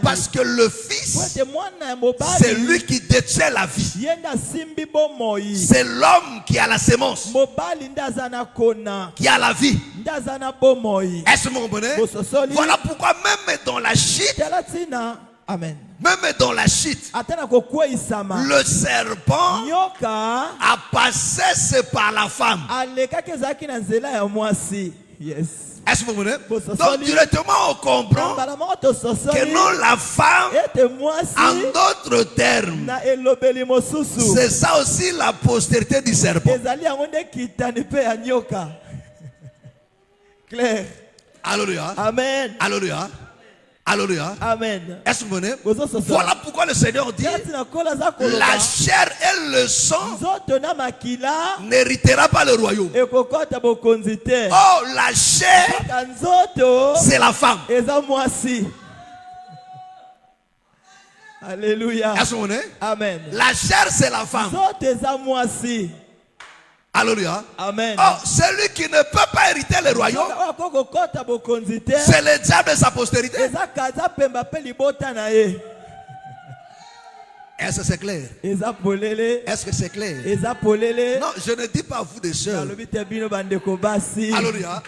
Parce que le Fils, c'est lui qui détient la vie. C'est l'homme qui a la sémence, qui a la vie. Est-ce que vous comprenez? Voilà pourquoi même dans la chute, Amen. même dans la chute, le serpent a passé par la femme. Yes. Est-ce que vous comprenez? Donc directement on comprend que non, la femme, en d'autres termes, c'est ça aussi la postérité du serpent. Claire. Alléluia. Amen. Alléluia. Alléluia. Amen. Est-ce que vous comprenez? Voilà pourquoi le Seigneur dit, la chair et le sang n'héritera pas le royaume. Oh, la chair, c'est la femme. Alléluia. Est-ce que vous comprenez? Amen. La chair, c'est la femme. Alléluia. Amen. Oh, celui qui ne peut pas hériter le royaume, c'est le diable et sa postérité. Est-ce que c'est clair? Est-ce que c'est clair? Non, je ne dis pas à vous des sœurs. Alléluia.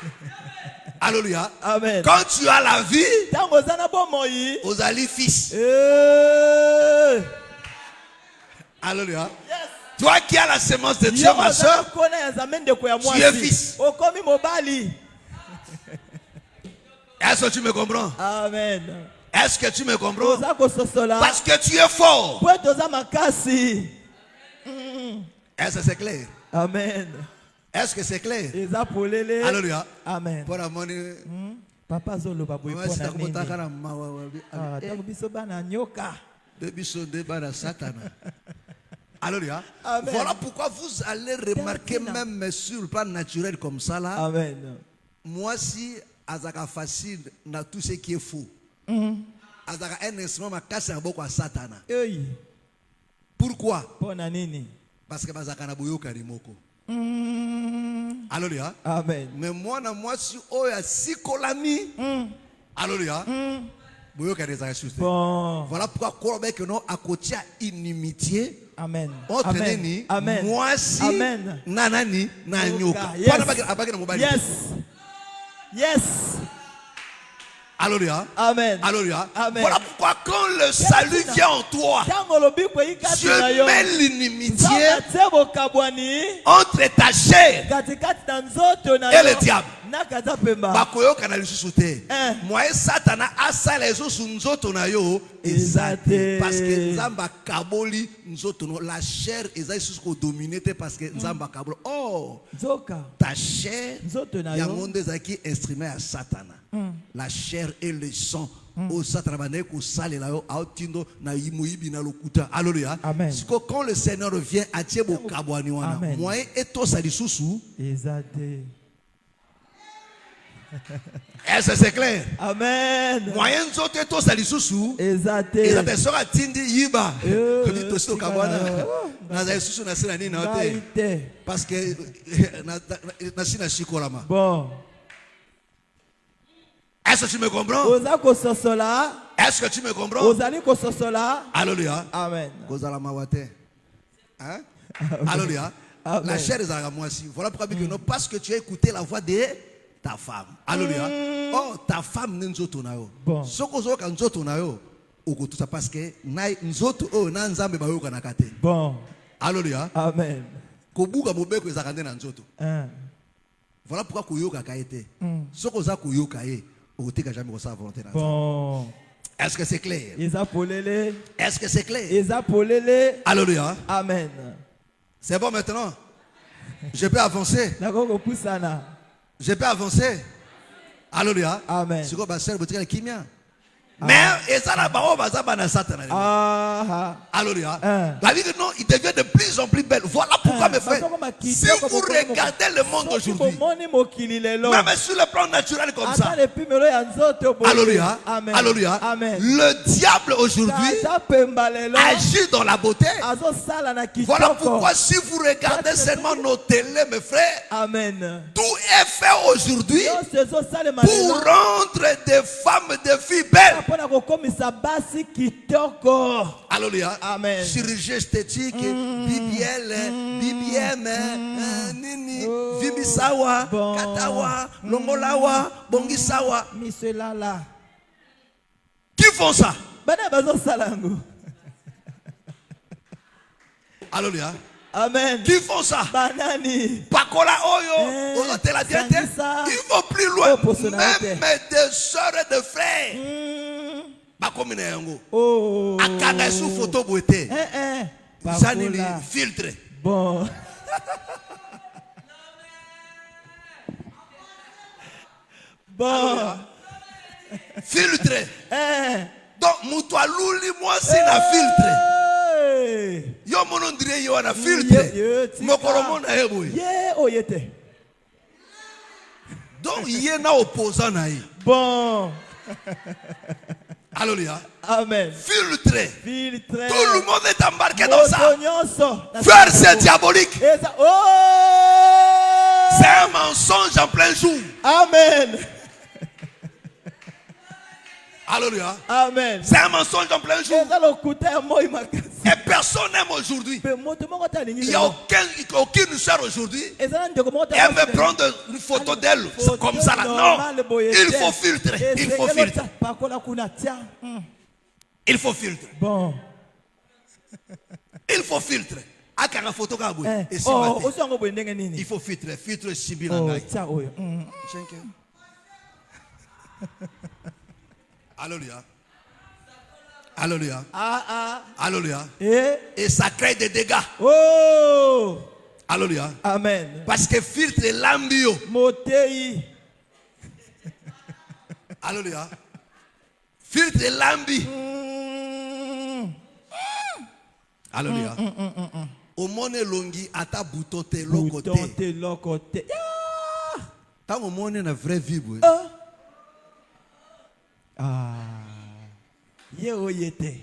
Alléluia. Amen. Quand tu as la vie, vous allez fils. Alléluia. Toi qui as la sémence de Dieu, ma soeur, tu es fils. Est-ce que tu me comprends? Amen. Est-ce que tu me comprends? Parce que tu es fort. Est-ce que c'est clair? Amen. Est-ce que c'est clair? Alléluia. Amen. Pour la monnaie. Papa Zolo babu ipona nini? Alléluia. Voilà pourquoi vous allez remarquer même sur le plan naturel comme ça là. Amen. Moi si azaka facile na tout ce qui est faux. Azaka un instrument ma casse en beaucoup à Satan. Pourquoi? Parce que bazaka na boyo karimoko. Alléluia. Amen. Mais moi si oya sikolami. Alléluia. Bon. Voilà pourquoi Kolobé que nous à côté inimitié. Amen. Entre Amen. neni, Amen. moi si, Amen. nanani, nanyoka. Yes. Yes. Alléluia. Amen. Alléluia. Amen. Voilà pourquoi quand le salut vient en toi, je mets l'inimitié entre ta chair et le diable. Bakoyo kana lisusu te. Moi Satana asala esusu nzoto na yo ezate parce que nzamba kaboli nzoto no la chair eza isusu ko dominer te parce que nzamba kabolo. Oh, ta chair ya monde zaki instrument à Satana. La chair et le sang. Au Satana ko sale la yo autindo na imoyibi na lokuta. Alléluia. Quand le Seigneur vient à tiebo kabwani wana. Moi et to sali susu ezate. Est-ce que c'est clair? Amen. Moyen zote to sali susu. Ezate. Ezate sera tindi yiba. Comme to sto kabwana. Na za susu na sina nini na ote. Parce que na sina shikolama. Bon. Est-ce que tu me comprends? Est-ce que tu me comprends? Alléluia. Amen. Kozala mawate. Hein? Alléluia. La chair est à moi aussi. Voilà pourquoi parce que tu as écouté la voix de ta femme. Alléluia. Oh, ta femme n'est pas nayo. Bon. Soko kan nzoto nayo. Oko tout ça parce que na nzoto oh na nzambe bayo kana kate. Bon. Alléluia. Amen. Kobuka mobeko ezakande na nzoto. Voilà pourquoi koyoka kaete. Soko za koyoka ye. Otika jamais ko sa volonté na. Bon. Est-ce que c'est clair? Ezapolele. Est-ce que c'est clair? Ezapolele. Alléluia. Amen. C'est bon maintenant. Je peux avancer. Je peux avancer. Alléluia. Amen. C'est quoi ma sœur boutique kimia? Mais et ça là bas baza bana Satan. Alléluia. La vie non, il devient de plus en plus belle. Voilà pourquoi mes frères. Si vous regardez le monde aujourd'hui, même sur le plan naturel comme ça. Alléluia. Alléluia. Le diable aujourd'hui agit dans la beauté. Voilà pourquoi si vous regardez seulement nos télés, mes frères, tout est fait aujourd'hui pour rendre des femmes, des filles belles. Alléluia. Amen. Chirurgie esthétique, BBL, BBM, Nini, Vimisawa, Katawa, Longolawa, Bongisawa. Qui font ça? Alléluia. Amen. Qui font ça? Banani. Pakola Oyo, on te la diète. Ils vont plus loin. Même des soeurs et des frères. Bakomine yango. Oh. Akana sous photo beauté. Zanini filtre. Bon. Bon. Filtre. Donc mutua luli moi c'est la filtre. Yo monon dire yo na filtre. Mokoromo na ebo. Ye oyete. Donc yé na opposant na yi. Bon. Alléluia. Amen. Filtré. Filtré. Tout le monde est embarqué dans ça. Faire Faire c'est diabolique. Oh! C'est un mensonge en plein jour. Amen. Alléluia. Amen. C'est un mensonge en plein jour. Et personne n'aime aujourd'hui. Il n'y a aucune soeur aujourd'hui. Elle veut prendre une photo d'elle comme ça là. Non. Il faut filtrer. Il faut filtrer. Il faut filtrer. Bon. Il faut filtrer. Il faut filtrer. Filtrer Sibyl. Alléluia. Alléluia. Alléluia. Et ça crée des dégâts. Oh. Alléluia. Amen. Parce que filtre l'ambio. Motei. Alléluia. Filtre l'ambi. Alléluia. Au monde longi ata boutote lokote. Tant au monde na vraie vie. Yeoyete.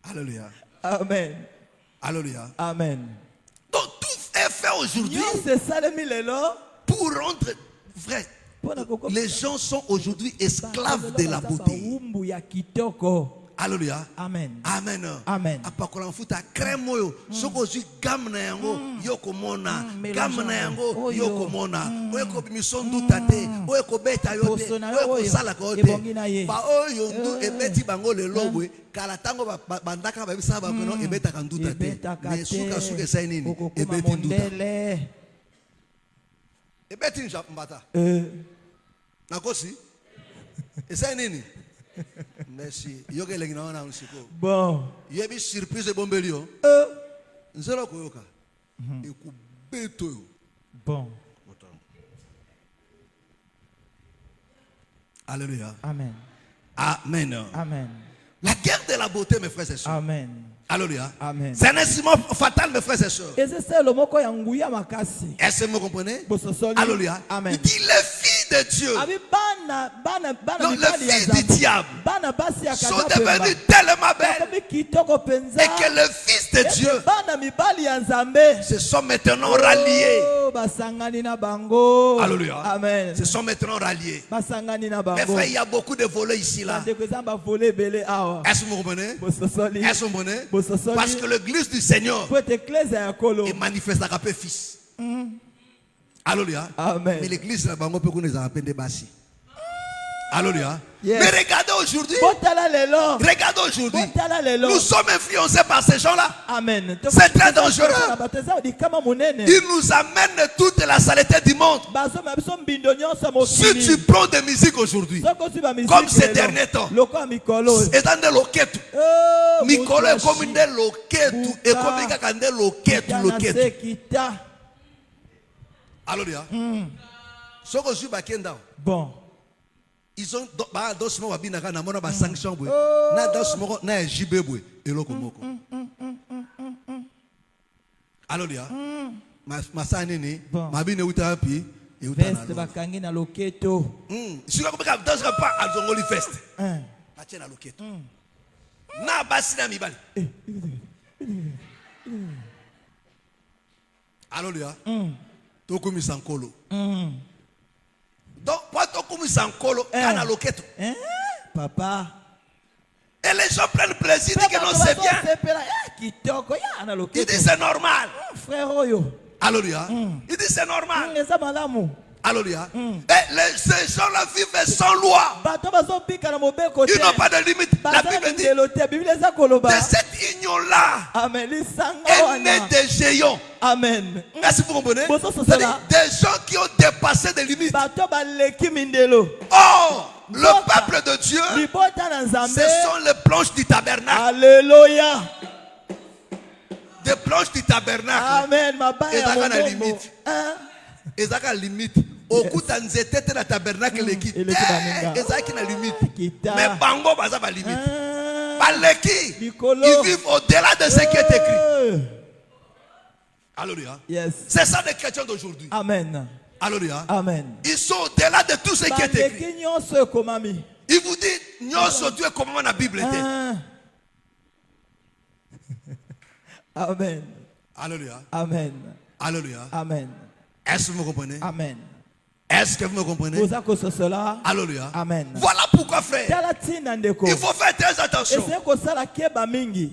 Alléluia. Amen. Alléluia. Amen. Donc tout est fait aujourd'hui pour pour rendre vrai. Les gens sont aujourd'hui esclaves de la beauté. Alléluia. Amen. Amen. Amen. Apakola mfuta crème oyo soko zui gamme na yango yoko mona gamme na yango yoko mona oyo ko bimisondu tate oyo ko beta yote oyo ko sala ko te ba oyo ndu ebeti bango le lobwe kala tango bandaka ba bisa ba no ebeta ka ndu tate mais suka sai nini ebeti ndu ebeti njambata nakosi esai nini. Merci. Bon. Il y a une surprise de Bombelio. Nzero koyoka. Ekubeto yo. Bon. Alléluia. Amen. Amen. Amen. La guerre de la beauté, mes frères et sœurs. Amen. Alléluia. Amen. C'est un instrument fatal, mes frères et sœurs. Est-ce que vous comprenez? Alléluia. Amen. Il dit les filles de Dieu. Non, les filles du diable sont devenues tellement belles et que le fils de Dieu se sont maintenant ralliés. Alléluia. Amen. Se sont maintenant ralliés. Mes frères, il y a beaucoup de volets ici là. Est-ce que vous comprenez? Est-ce que vous comprenez? Parce que l'église du Seigneur est manifeste à peu fils. Alléluia. Amen. Mais l'église là-bas, on peut qu'on les appelle des bassis. Alléluia. Yes. Mais regardez aujourd'hui. Regardez aujourd'hui. Nous sommes influencés par ces gens-là. Amen. C'est très dangereux. Ils nous amènent toute la saleté du monde. Si tu prends de musique aujourd'hui, comme ces derniers temps, et dans des loquettes, Mikolo est comme des loquettes, et comme des loquettes. Alléluia. Bon. Ils ont dans ce moment na ba sanction na dans ce moment na jibebwe eloko moko. Alléluia. Masani ni mabine utapi e utana. Fest bakangi na loketo. Sika ko ka dans pas azongoli fest. Atie na loketo. Na basi na mibali. Alléluia. Tokumi sankolo. Donc, pour comme sankolo, kana loketo. Papa. Et les gens prennent plaisir, disent que non, c'est bien. Ils disent c'est normal. Alléluia. Ils disent c'est normal. Alléluia. Et ces gens-là vivent sans loi. Ils n'ont pas de limite. La Bible dit de cette union-là est né des géants. Amen. Est-ce que vous comprenez? Des gens qui ont dépassé des limites. Oh, le peuple de Dieu, ce sont les planches du tabernacle. Alléluia. Des planches du tabernacle. Amen. Et ça a une limite. Et ça a une limite. Au coup d'anzété de la tabernacle l'équipe. Et ça a une limite. Mais bango baza ba limite. Baleki. Ils vivent au-delà de ce qui est écrit. Alléluia. Yes. C'est ça les chrétiens d'aujourd'hui. Amen. Alléluia. Amen. Ils sont au-delà de tout ce qui est écrit. Il vous dit, Nyoso Dieu comment la Bible était. Amen. Alléluia. Amen. Alléluia. Amen. Est-ce que vous me comprenez? Amen. Est-ce que vous me comprenez? Alléluia. Amen. Voilà pourquoi, frère, il faut faire très attention.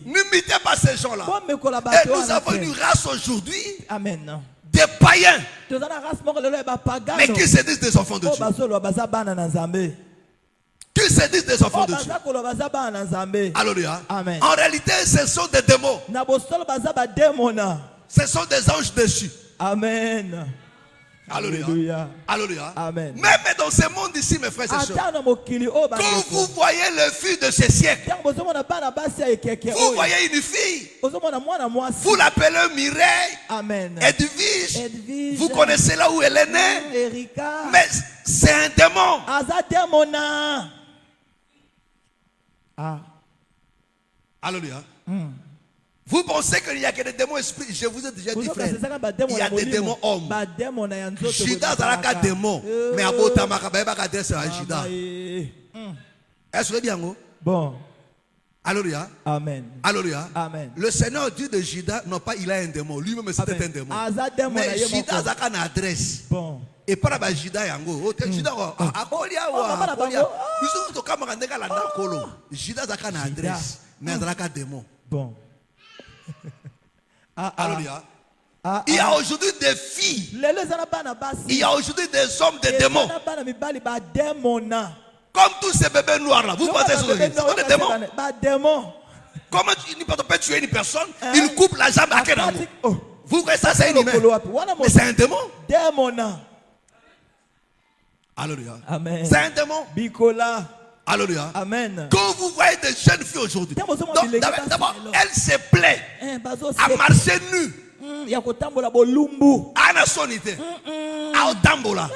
N'imitez pas ces gens-là. Et nous avons une race aujourd'hui. Amen. Des païens. Mais qui se disent des enfants de Dieu. Qui se disent des enfants de Dieu. Alléluia. Amen. En réalité, ce sont des démons. Ce sont des anges déchus. Amen. Alléluia. Alléluia. Amen. Même dans ce monde ici, mes frères et sœurs, quand vous voyez le fils de ce siècle, vous voyez une fille, vous l'appelez Mireille, Amen. Edwige, vous connaissez là où elle est née, Erika. mais c'est un démon. Alléluia. Vous pensez qu'il n'y a que des démons esprits? Je vous ai déjà dit, frère, il y a des démons hommes. Judas a un démon, mais à Botamaka, il y a des Judas. Est-ce que bien? Bon. Alléluia. Amen. Alléluia. Amen. Le Seigneur dit de Judas, non pas il a un démon, lui-même c'était un démon. Mais Judas a une adresse. Bon. Et par la Jida yango, Jida akolia akolia. Biso to kamera ndeka la nakolo. Jida zaka na adresse, mais zaka démon. Bon. Alléluia. Il y a aujourd'hui des filles. Il y a aujourd'hui des hommes, des démons. Comme tous ces bébés noirs là, vous pensez sur des démons. Comment une personne peut tuer une personne, il coupe la jambe à quelqu'un. Vous voyez ça, c'est un humain. Mais c'est un démon. Alléluia. Amen. C'est un démon. Bikola. Alléluia. Amen. Quand vous voyez des jeunes filles aujourd'hui, d'abord, elles se plaisent à marcher nues. Ana sonité. A otambola.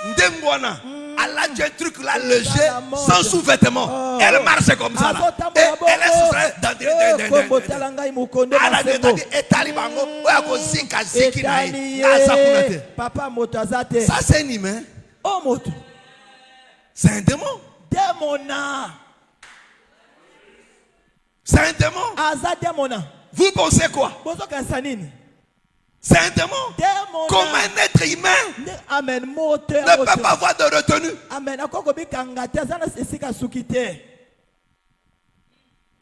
Ndengwana. Elle a un truc là léger, sans sous-vêtements. Elle marche comme ça là. Et elle est dans des ça c'est un humain. C'est un démon. C'est un démon. Vous pensez quoi? C'est un démon. Comme un être humain ne peut pas avoir de retenue.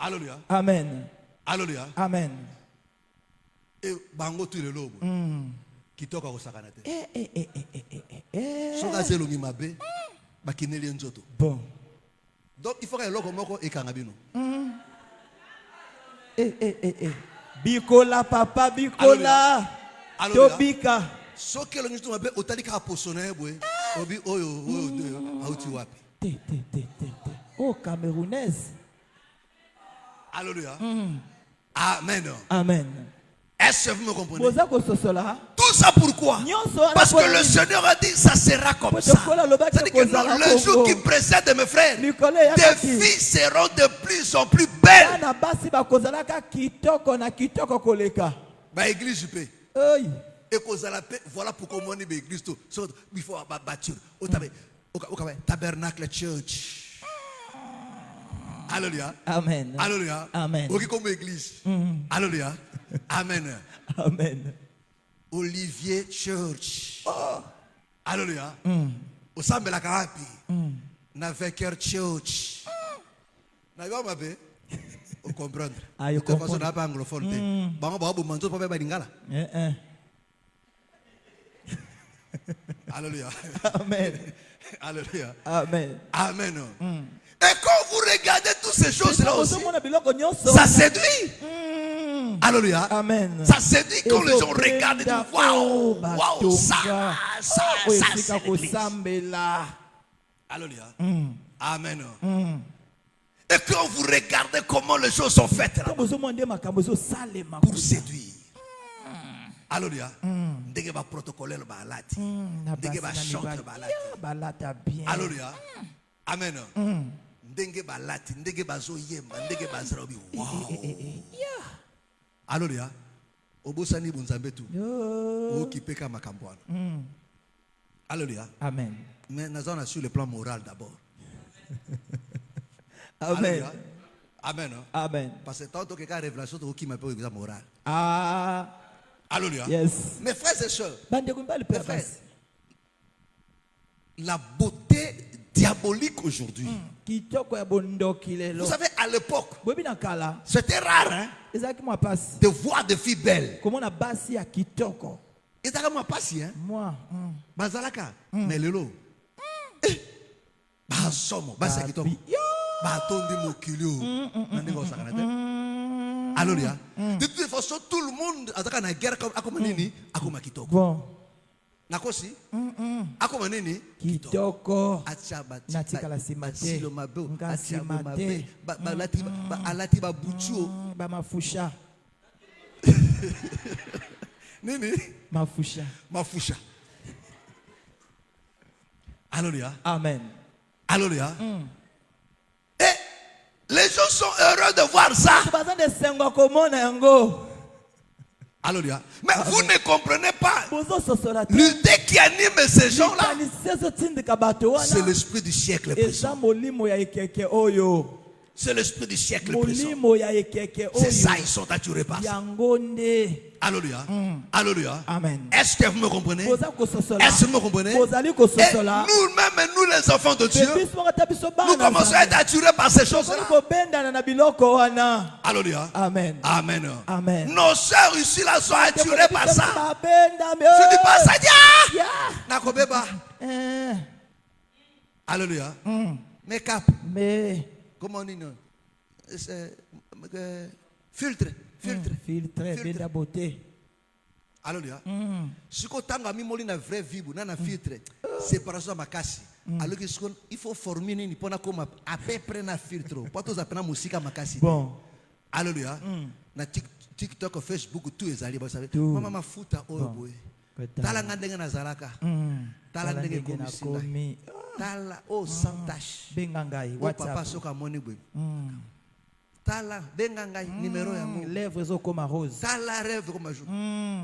Alléluia. Amen. Alléluia. Amen. Et bango tu le lobo. Kitoka osakanate. Soka zelongi mabe. Bakineli nzoto. Bon. Donc il faut que l'homme moko ekangabino. Bikola papa bikola. Tobika. So que le nyoto mabe otali ka posona bwe. Obi oyo auti wapi. Oh camerounaise. Alléluia. Amen. Amen. Est-ce que vous me comprenez? Tout ça pourquoi? Parce que le Seigneur a dit ça sera comme ça. C'est-à-dire que le jour qui précède mes frères, tes filles seront de plus en plus belles. Bah église je peux. Et voilà pourquoi on dit l'église tout. Il faut bâtir. Tabernacle church. Alléluia. Amen. Alléluia. Amen. Ok comme église. Alléluia. Amen. Amen. Olivier Church. Alléluia. Au sambe la karapi. Naveker Church. N'avez pas bé. Vous comprendre. Ah, vous comprenez. Pas pas anglophone. Bango bango manzo pas ba lingala. Alléluia. Amen. Alléluia. Amen. Amen. Et quand vous regardez toutes ces choses-là aussi, ça séduit. Alléluia. Amen. Ça séduit quand les gens regardent et disent waouh, waouh, ça c'est l'église. Alléluia. Amen. Et quand vous regardez comment les choses sont faites là, pour séduire. Alléluia. Ndenge ba protocole ba alati. Ndenge ba chanter ba alati. Alléluia. Amen. Ndenge ba lati, ndenge ba zoyemba, ndenge ba zrabi. Wow. Alléluia. Obosani bunzambe tu. Okipeka makambwana. Alléluia. Amen. Mais nous avons sur le plan moral d'abord. Amen. Alléluia. Amen. Amen. Parce que tant que quelqu'un a révélation qui m'a pas eu moral. Ah. Alléluia. Yes. Mes frères et sœurs. Mes frères. La beauté diabolique aujourd'hui. Vous savez, à l'époque, c'était rare hein, de voir des filles belles. Et ça m'a passé, hein? Moi. Bazalaka. Mais le lot. Basomo. Basakito. Batondi mokilio. Alléluia. De toute façon, tout le monde a une guerre comme nini, akoma kitoko. Bon. Nakosi? Akoma nini? Kitoko. Natika la simate. Ngasimate. Alati ba buchu. Ba mafusha. Nini? Mafusha. Mafusha. Alléluia. Amen. Alléluia. Et les gens sont heureux de voir ça. Alléluia. Mais vous ne comprenez pas. L'idée qui anime ces gens-là, c'est l'esprit du siècle présent. C'est l'esprit du siècle présent. molimo ya ekeke C'est ça, oyo ils sont attirés par ça. yango nde. Alléluia. Alléluia. Amen. Est-ce que vous me comprenez? Boza kososola. Est-ce que vous me comprenez? Bozali Et kososola. nous-mêmes, nous les enfants de Dieu, Depuis moko ta biso bana nous commençons à être attirés par ces choses-là. Tozali kobendana na biloko wana. Alléluia. Amen. Amen. Amen. Nos sœurs ici là sont attirées par ça. Babenda me. Je dis pas ça, dis Ya. Nakobeba. Eh. Alléluia. Mais cap. Mais Comment on dit non? C'est filtre. Filtre. filtre Filtre. benda beauté. Alléluia. Si tu as mis na vraie vie, na filtre, séparation makasi. Alors il faut former ni pona comme à peu près na filtre. Pas tous apprendre musique makasi. Bon. Alléluia. Na TikTok, Facebook, tout est allé. Vous savez. Tout. Maman ma fouta oh boy. Tala ngandenge na zalaka. Tala ndenge komi. Tala oh sans tache. Benga ngai Oh papa WhatsApp. soka moni boy. Tala benga ngai numéro ya mo. Lèvres zo comme rose. Tala rêve comme un jour.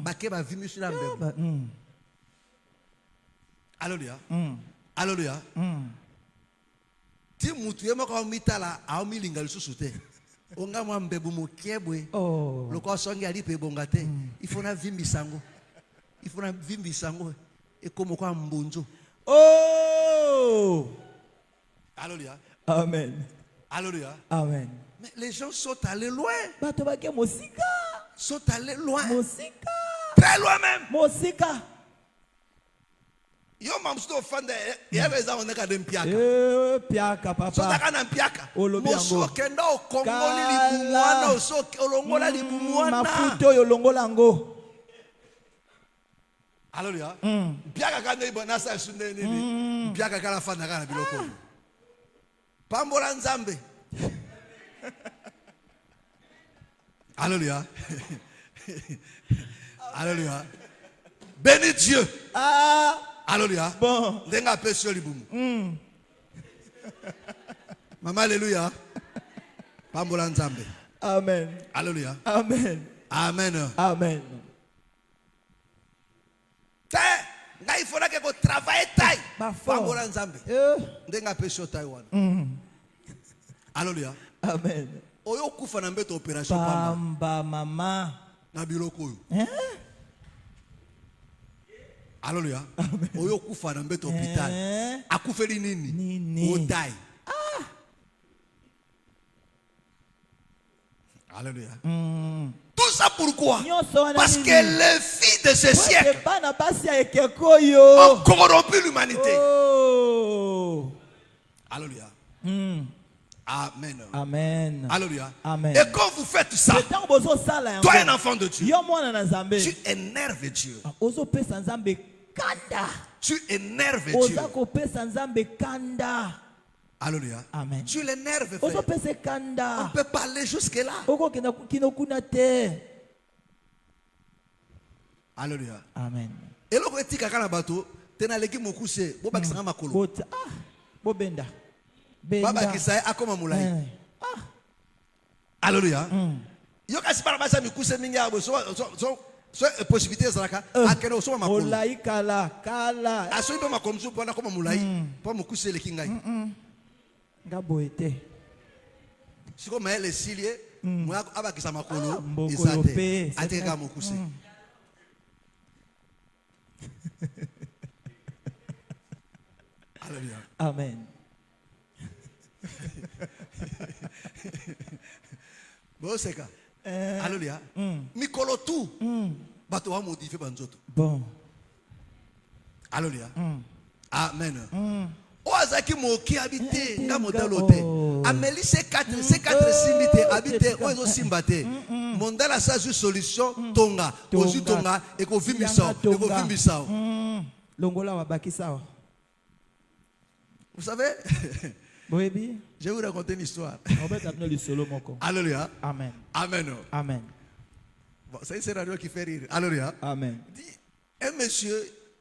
Baké ba vimi sur la mbembe. Alléluia. Alléluia. Ti mutu yema ko mitala a milinga lisusu te. Onga mwa mbebu mokiebwe. Oh. Loko songi ali pe bonga te. Il faut na vimbi sango. Il faut na vimbi sango. Et comme quoi mbunzo. Oh. Alléluia. Amen. Alléluia. Amen. Mais les gens sont allés loin. Bato bake mosika. Sont allés loin. Mosika. Très loin même. Mosika. Yo mamsto fande yebeza oneka de mpiaka. Piaka So papa. taka na mpiaka. Olobi yango. Moso kenda o kongoli libumwana oso olongola libumwana. Mafuto yo longola ngo. Alléluia. Mpiaka kanda ibona sa sunde nini. Mpiaka kala fanda kana biloko. Pambola nzambe. Alléluia. Alléluia. Bénis Dieu. Ah. Alléluia. Bon. Ndenga pesio libumu. Mama alléluia. Pambola nzambe. Amen. Alléluia. Amen. Amen. Amen. Il faudra que vous travaillez taille. Pambola nzambe. Ndenga pesio Taiwan. Alléluia. Amen. Oyo kufa na mbeto opération Pamba mama. na biloko oyo. Alléluia. Oyo kufa na mbeto hôpital. Akufeli nini? Nini. Otai. Alléluia. Tout ça pourquoi? Parce que les filles de ce siècle ont corrompu l'humanité. Oh. Alléluia. Amen. Amen. Alléluia. Amen. Et quand vous faites ça, toi un enfant de Dieu, tu énerves Dieu. Tu énerves Dieu. Alléluia. Amen. Tu l'énerves, frère. On peut parler jusque-là. Alléluia. Amen. Et là, vous êtes quand bateau, tu as l'équipe mokuse, vous avez un makolo. Bobenda. Baba Kisaï a comme un moulay. Alléluia. Yo kasi para basa mikuse mingi so possibilité zalaka akeno so makolo. Moulay kala. Aso ibe makomzu pona comme moulay, pas mokuse le kingai. Gaboete. Siko maele silie, moya aba kisa makolo, mbokolo pe. Ateka mokuse. Alléluia. Amen. Boseka. Alléluia. Mikolo tout. Bato wa modifier banzoto. Bon. Alléluia. Amen. Oazaki moki habité nga modelo te. Ameli C4 simité habité ozo simbate. Mondala sa solution tonga. Ozu tonga et ko vimbisa. Longola wa bakisa. Vous savez? Je vais vous raconter une histoire. Alléluia. Amen. Amen. Amen. Bon, c'est un scénario qui fait rire. Alléluia. Amen. Un monsieur,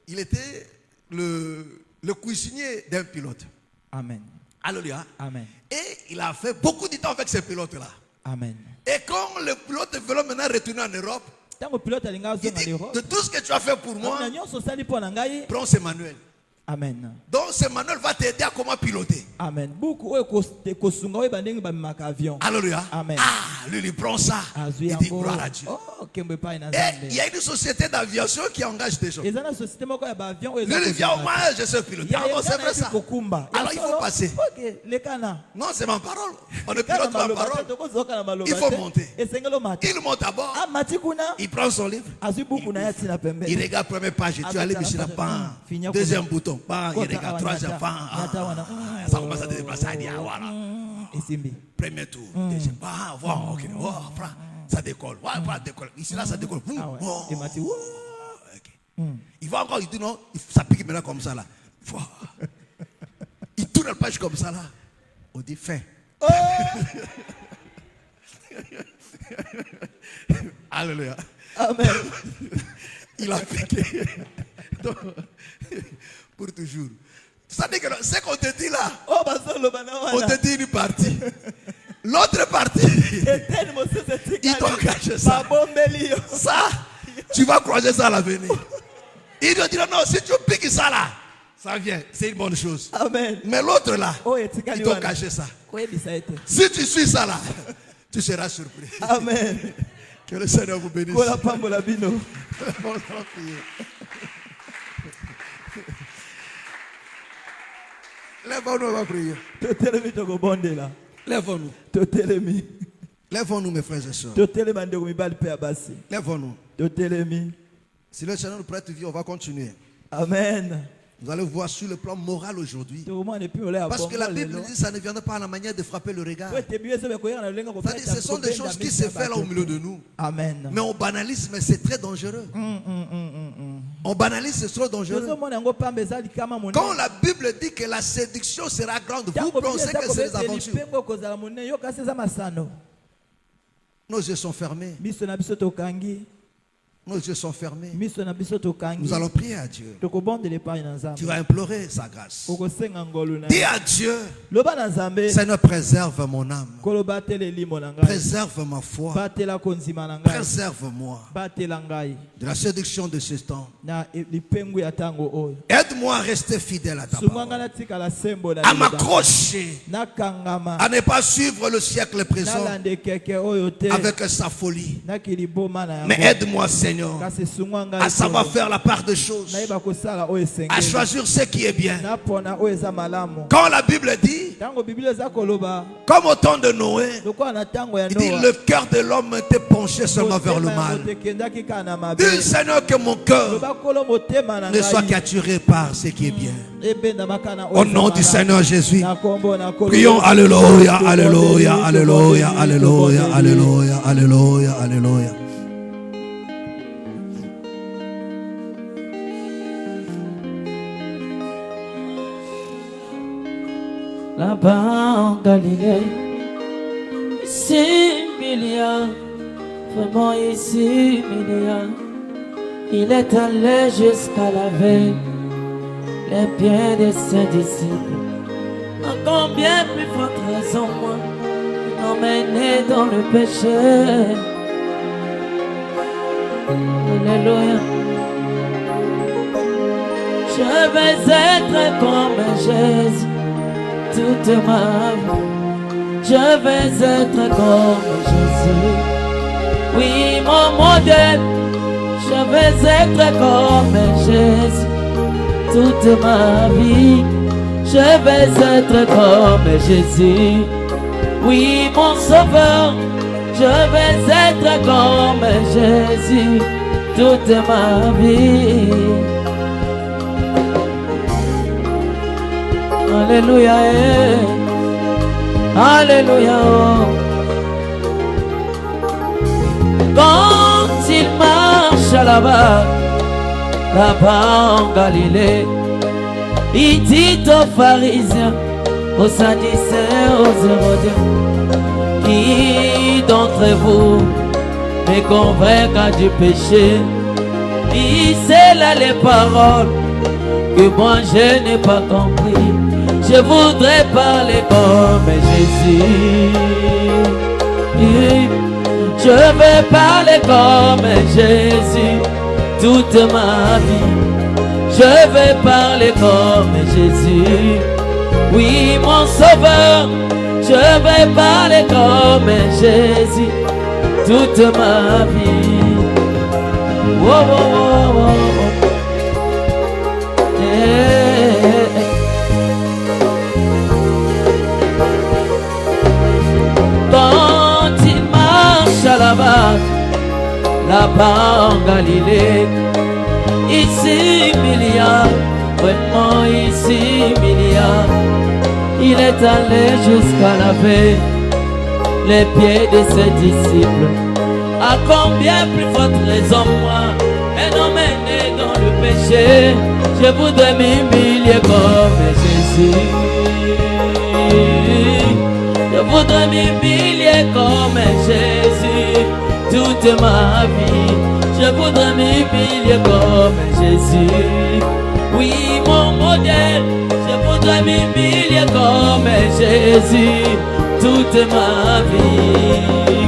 il était le cuisinier d'un pilote. Amen. Alléluia. Amen. Et il a fait beaucoup de temps avec ce pilote-là. Amen. Et quand le pilote veut maintenant retourner en Europe, il dit, de tout ce que tu as fait pour moi, prends ce manuel. Amen. Donc ce manuel va t'aider à comment piloter. Amen. Beaucoup kosunga we bandenge ba maka avion. Alléluia. Amen. Ah, lui il prend ça. Azui Il dit yango. gloire à Dieu. Oh, kembe pa ina Et nzambe. il y a une société d'aviation qui engage des gens. Et dans société moko ya ba avion Lui il vient au moins je sais piloter. Ah non, c'est vrai ça. Alors il faut passer. OK, les kana. Non, c'est ma parole. On ne pilote pas ma parole. Il faut monter. Il monte à bord. Ah, matikuna. Il prend son livre. Azui buku na yati na pembe. Il regarde première page. Tu as allé Michel Pan. Deuxième bouton. Pan. Il regarde troisième pan. Ça commence à te déplacer. Voilà. Premier tour. Deuxième. Voilà. Ok. Ça décolle. Voilà, décolle. Ici là, ça décolle. Il va encore. Il dit non. Ça pique maintenant comme ça là. Il tourne la page comme ça là. On dit fin. Alléluia. Amen. Il a piqué. Donc, pour toujours. Ça dit que ce qu'on te dit là, on te dit une partie. L'autre partie, il doit cacher ça. Ça, tu vas croiser ça à l'avenir. Il doit dire non, si tu piques ça là, ça vient. C'est une bonne chose. Amen. Mais l'autre là, il doit cacher ça. Si tu suis ça là, tu seras surpris. Amen. Que le Seigneur vous bénisse. Lève-nous, on va prier. Lève-nous. Lève-nous, mes frères et sœurs. Lève-nous. Si le Seigneur nous prête vie, on va continuer. Amen. Vous allez voir sur le plan moral aujourd'hui. Parce que la Bible dit que ça ne viendra pas à la manière de frapper le regard. C'est-à-dire, ce sont des choses qui se font là au milieu de nous. Amen. Mais on banalise, mais c'est très dangereux. On banalise, c'est trop dangereux. Quand la Bible dit que la séduction sera grande, vous pensez que c'est des aventures. Nos yeux sont fermés. Nos yeux sont fermés. Nous allons prier à Dieu. Tu vas implorer sa grâce. Dis à Dieu, Seigneur, préserve mon âme. Préserve ma foi. Préserve-moi de la séduction de ce temps. Aide-moi à rester fidèle à ta parole. À m'accrocher. À ne pas suivre le siècle présent avec sa folie. Mais aide-moi, Seigneur, à savoir faire la part des choses, à choisir ce qui est bien. Quand la Bible dit, comme au temps de Noé, il dit le cœur de l'homme était penché seulement vers le mal. Dis, Seigneur, que mon cœur ne soit qu'attiré par ce qui est bien. Au nom du Seigneur Jésus, prions. Alléluia, alléluia, alléluia, alléluia, alléluia, alléluia, alléluia. Là-bas en Galilée, ici il y a, vraiment ici il y a, il est allé jusqu'à laver les pieds de ses disciples. En combien plus forte raison moi, emmené dans le péché. Alléluia. Je vais être comme Jésus toute ma vie, je vais être comme Jésus. Oui, mon modèle, je vais être comme Jésus. Toute ma vie, je vais être comme Jésus. Oui, mon sauveur, je vais être comme Jésus. Toute ma vie. Alléluia, alléluia. Quand il marche là-bas en Galilée, il dit aux pharisiens, aux sadducéens, aux hérodiens, qui d'entre vous me convainc du péché? Il sait là les paroles que moi je n'ai pas compris. Je voudrais parler comme Jésus. Je veux parler comme Jésus toute ma vie. je vais parler comme Jésus. Oui, mon sauveur, je vais parler comme Jésus toute ma vie. Oh, oh, oh, oh. Quand il marche là-bas en Galilée, ici milliard, vraiment ici milliard, il est allé jusqu'à laver les pieds de ses disciples. À combien plus forte raison moi, un homme né dans le péché, je voudrais m'humilier comme Jésus. Je voudrais m'humilier comme Jésus toute ma vie. Je voudrais m'humilier comme Jésus. Oui, mon modèle, je voudrais m'humilier comme Jésus toute ma vie.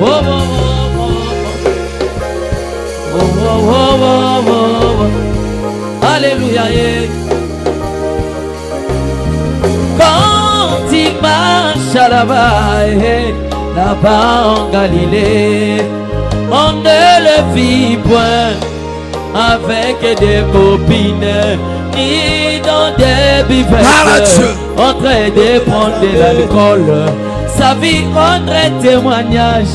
Oh, oh, oh, oh, oh, oh, oh, oh, oh. Alléluia. Quand il marche là-bas en Galilée, on ne le vit point avec des copines ni dans des bivettes en train de prendre de l'alcool. Sa vie rendrait témoignage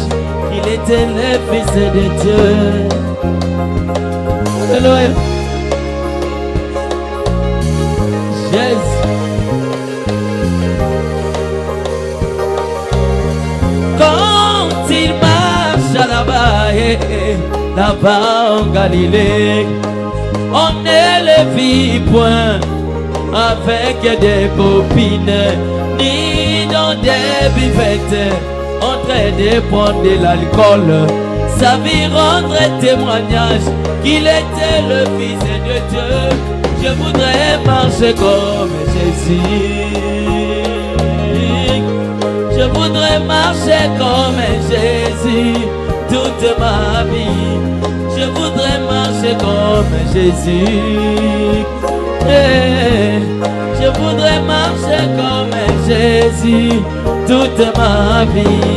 qu'il était le Fils de Dieu. Alléluia. Jésus. Quand il marche là-bas en Galilée, on ne le vit point avec des copines ni dans des buvettes en train de prendre de l'alcool. Sa vie rendrait témoignage qu'il était le Fils de Dieu. Je voudrais marcher comme Jésus. Je voudrais marcher comme Jésus toute ma vie. Je voudrais marcher comme Jésus. Je voudrais marcher comme Jésus toute ma vie.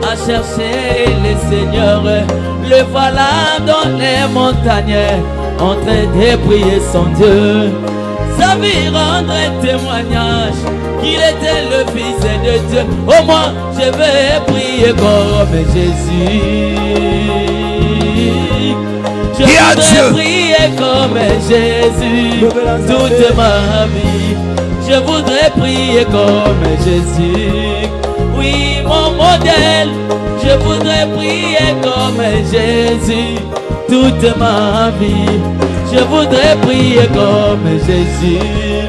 À chercher le Seigneur, le voilà dans les montagnes en train de prier son Dieu. Sa vie rendrait témoignage qu'il était le Fils de Dieu. Au moins je vais prier comme Jésus. Je voudrais prier comme Jésus toute ma vie. Je voudrais prier comme Jésus. Oui, mon modèle, je voudrais prier comme Jésus toute ma vie. Je voudrais prier comme Jésus.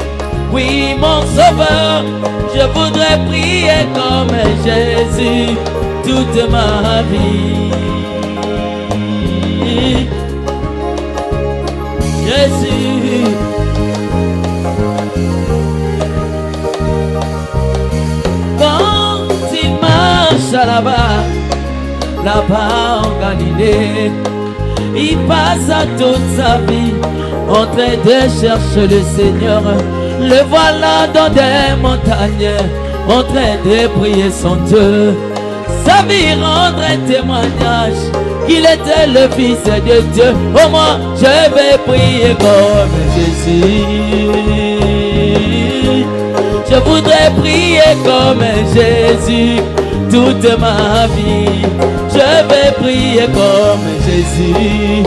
Oui, mon sauveur, je voudrais prier comme Jésus toute ma vie. Jésus. Là-bas en Galilée, il passa toute sa vie en train de chercher le Seigneur. Le voilà dans des montagnes en train de prier son Dieu. Sa vie rendrait témoignage qu'il était le Fils de Dieu. Au moins je vais prier comme Jésus. Je voudrais prier comme Jésus toute ma vie. Je vais prier comme Jésus.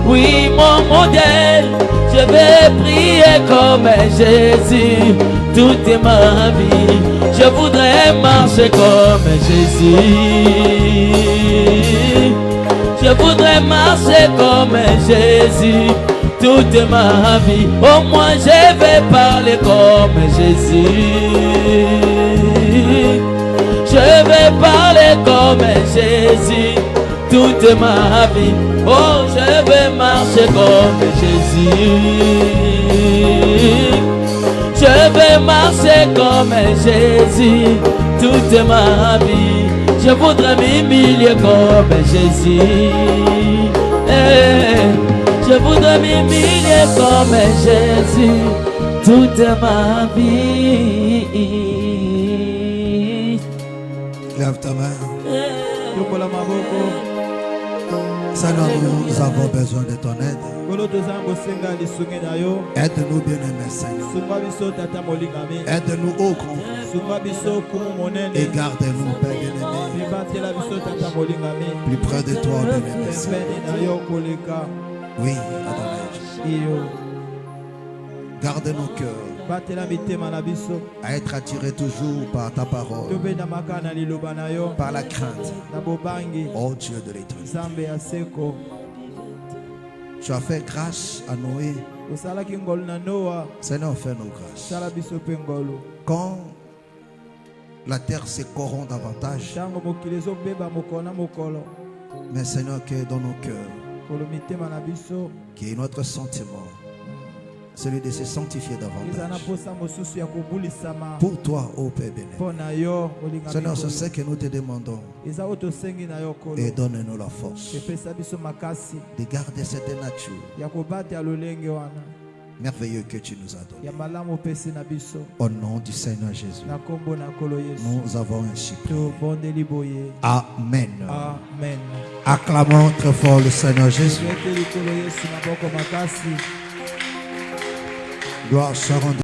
Oui, mon modèle, je vais prier comme Jésus toute ma vie. Je voudrais marcher comme Jésus. Je voudrais vais marcher comme Jésus toute ma vie. Au moins je vais parler comme Jésus. Je vais parler comme Jésus toute ma vie. Oh, je vais marcher comme Jésus. Je vais marcher comme Jésus toute ma vie. Je voudrais m'humilier comme Jésus. Je voudrais m'humilier comme Jésus toute ma vie. Lève ta main. Seigneur, nous avons besoin de ton aide. Aide-nous, bien-aimés, Seigneur. Aide-nous, ô grand. Et garde-nous, Père bien-aimé. Plus près de toi, bien-aimé, Seigneur. Oui, Adonai. Garde nos cœurs à être attirés toujours par ta parole, par la crainte. Oh Dieu de l'éternité, tu as fait grâce à Noé. Seigneur, fais-nous grâce. Quand la terre se corrompt davantage, mais Seigneur, que dans nos cœurs, qui est notre sentiment, celui de se sanctifier davantage. Pour toi, ô Père béni. Seigneur, c'est ce que nous te demandons. Et donne-nous la force de garder cette nature merveilleuse que tu nous as donnée. Au nom du Seigneur Jésus, nous avons ainsi prié. Amen. Amen. Acclamons très fort le Seigneur Jésus. Gloire soit rendue.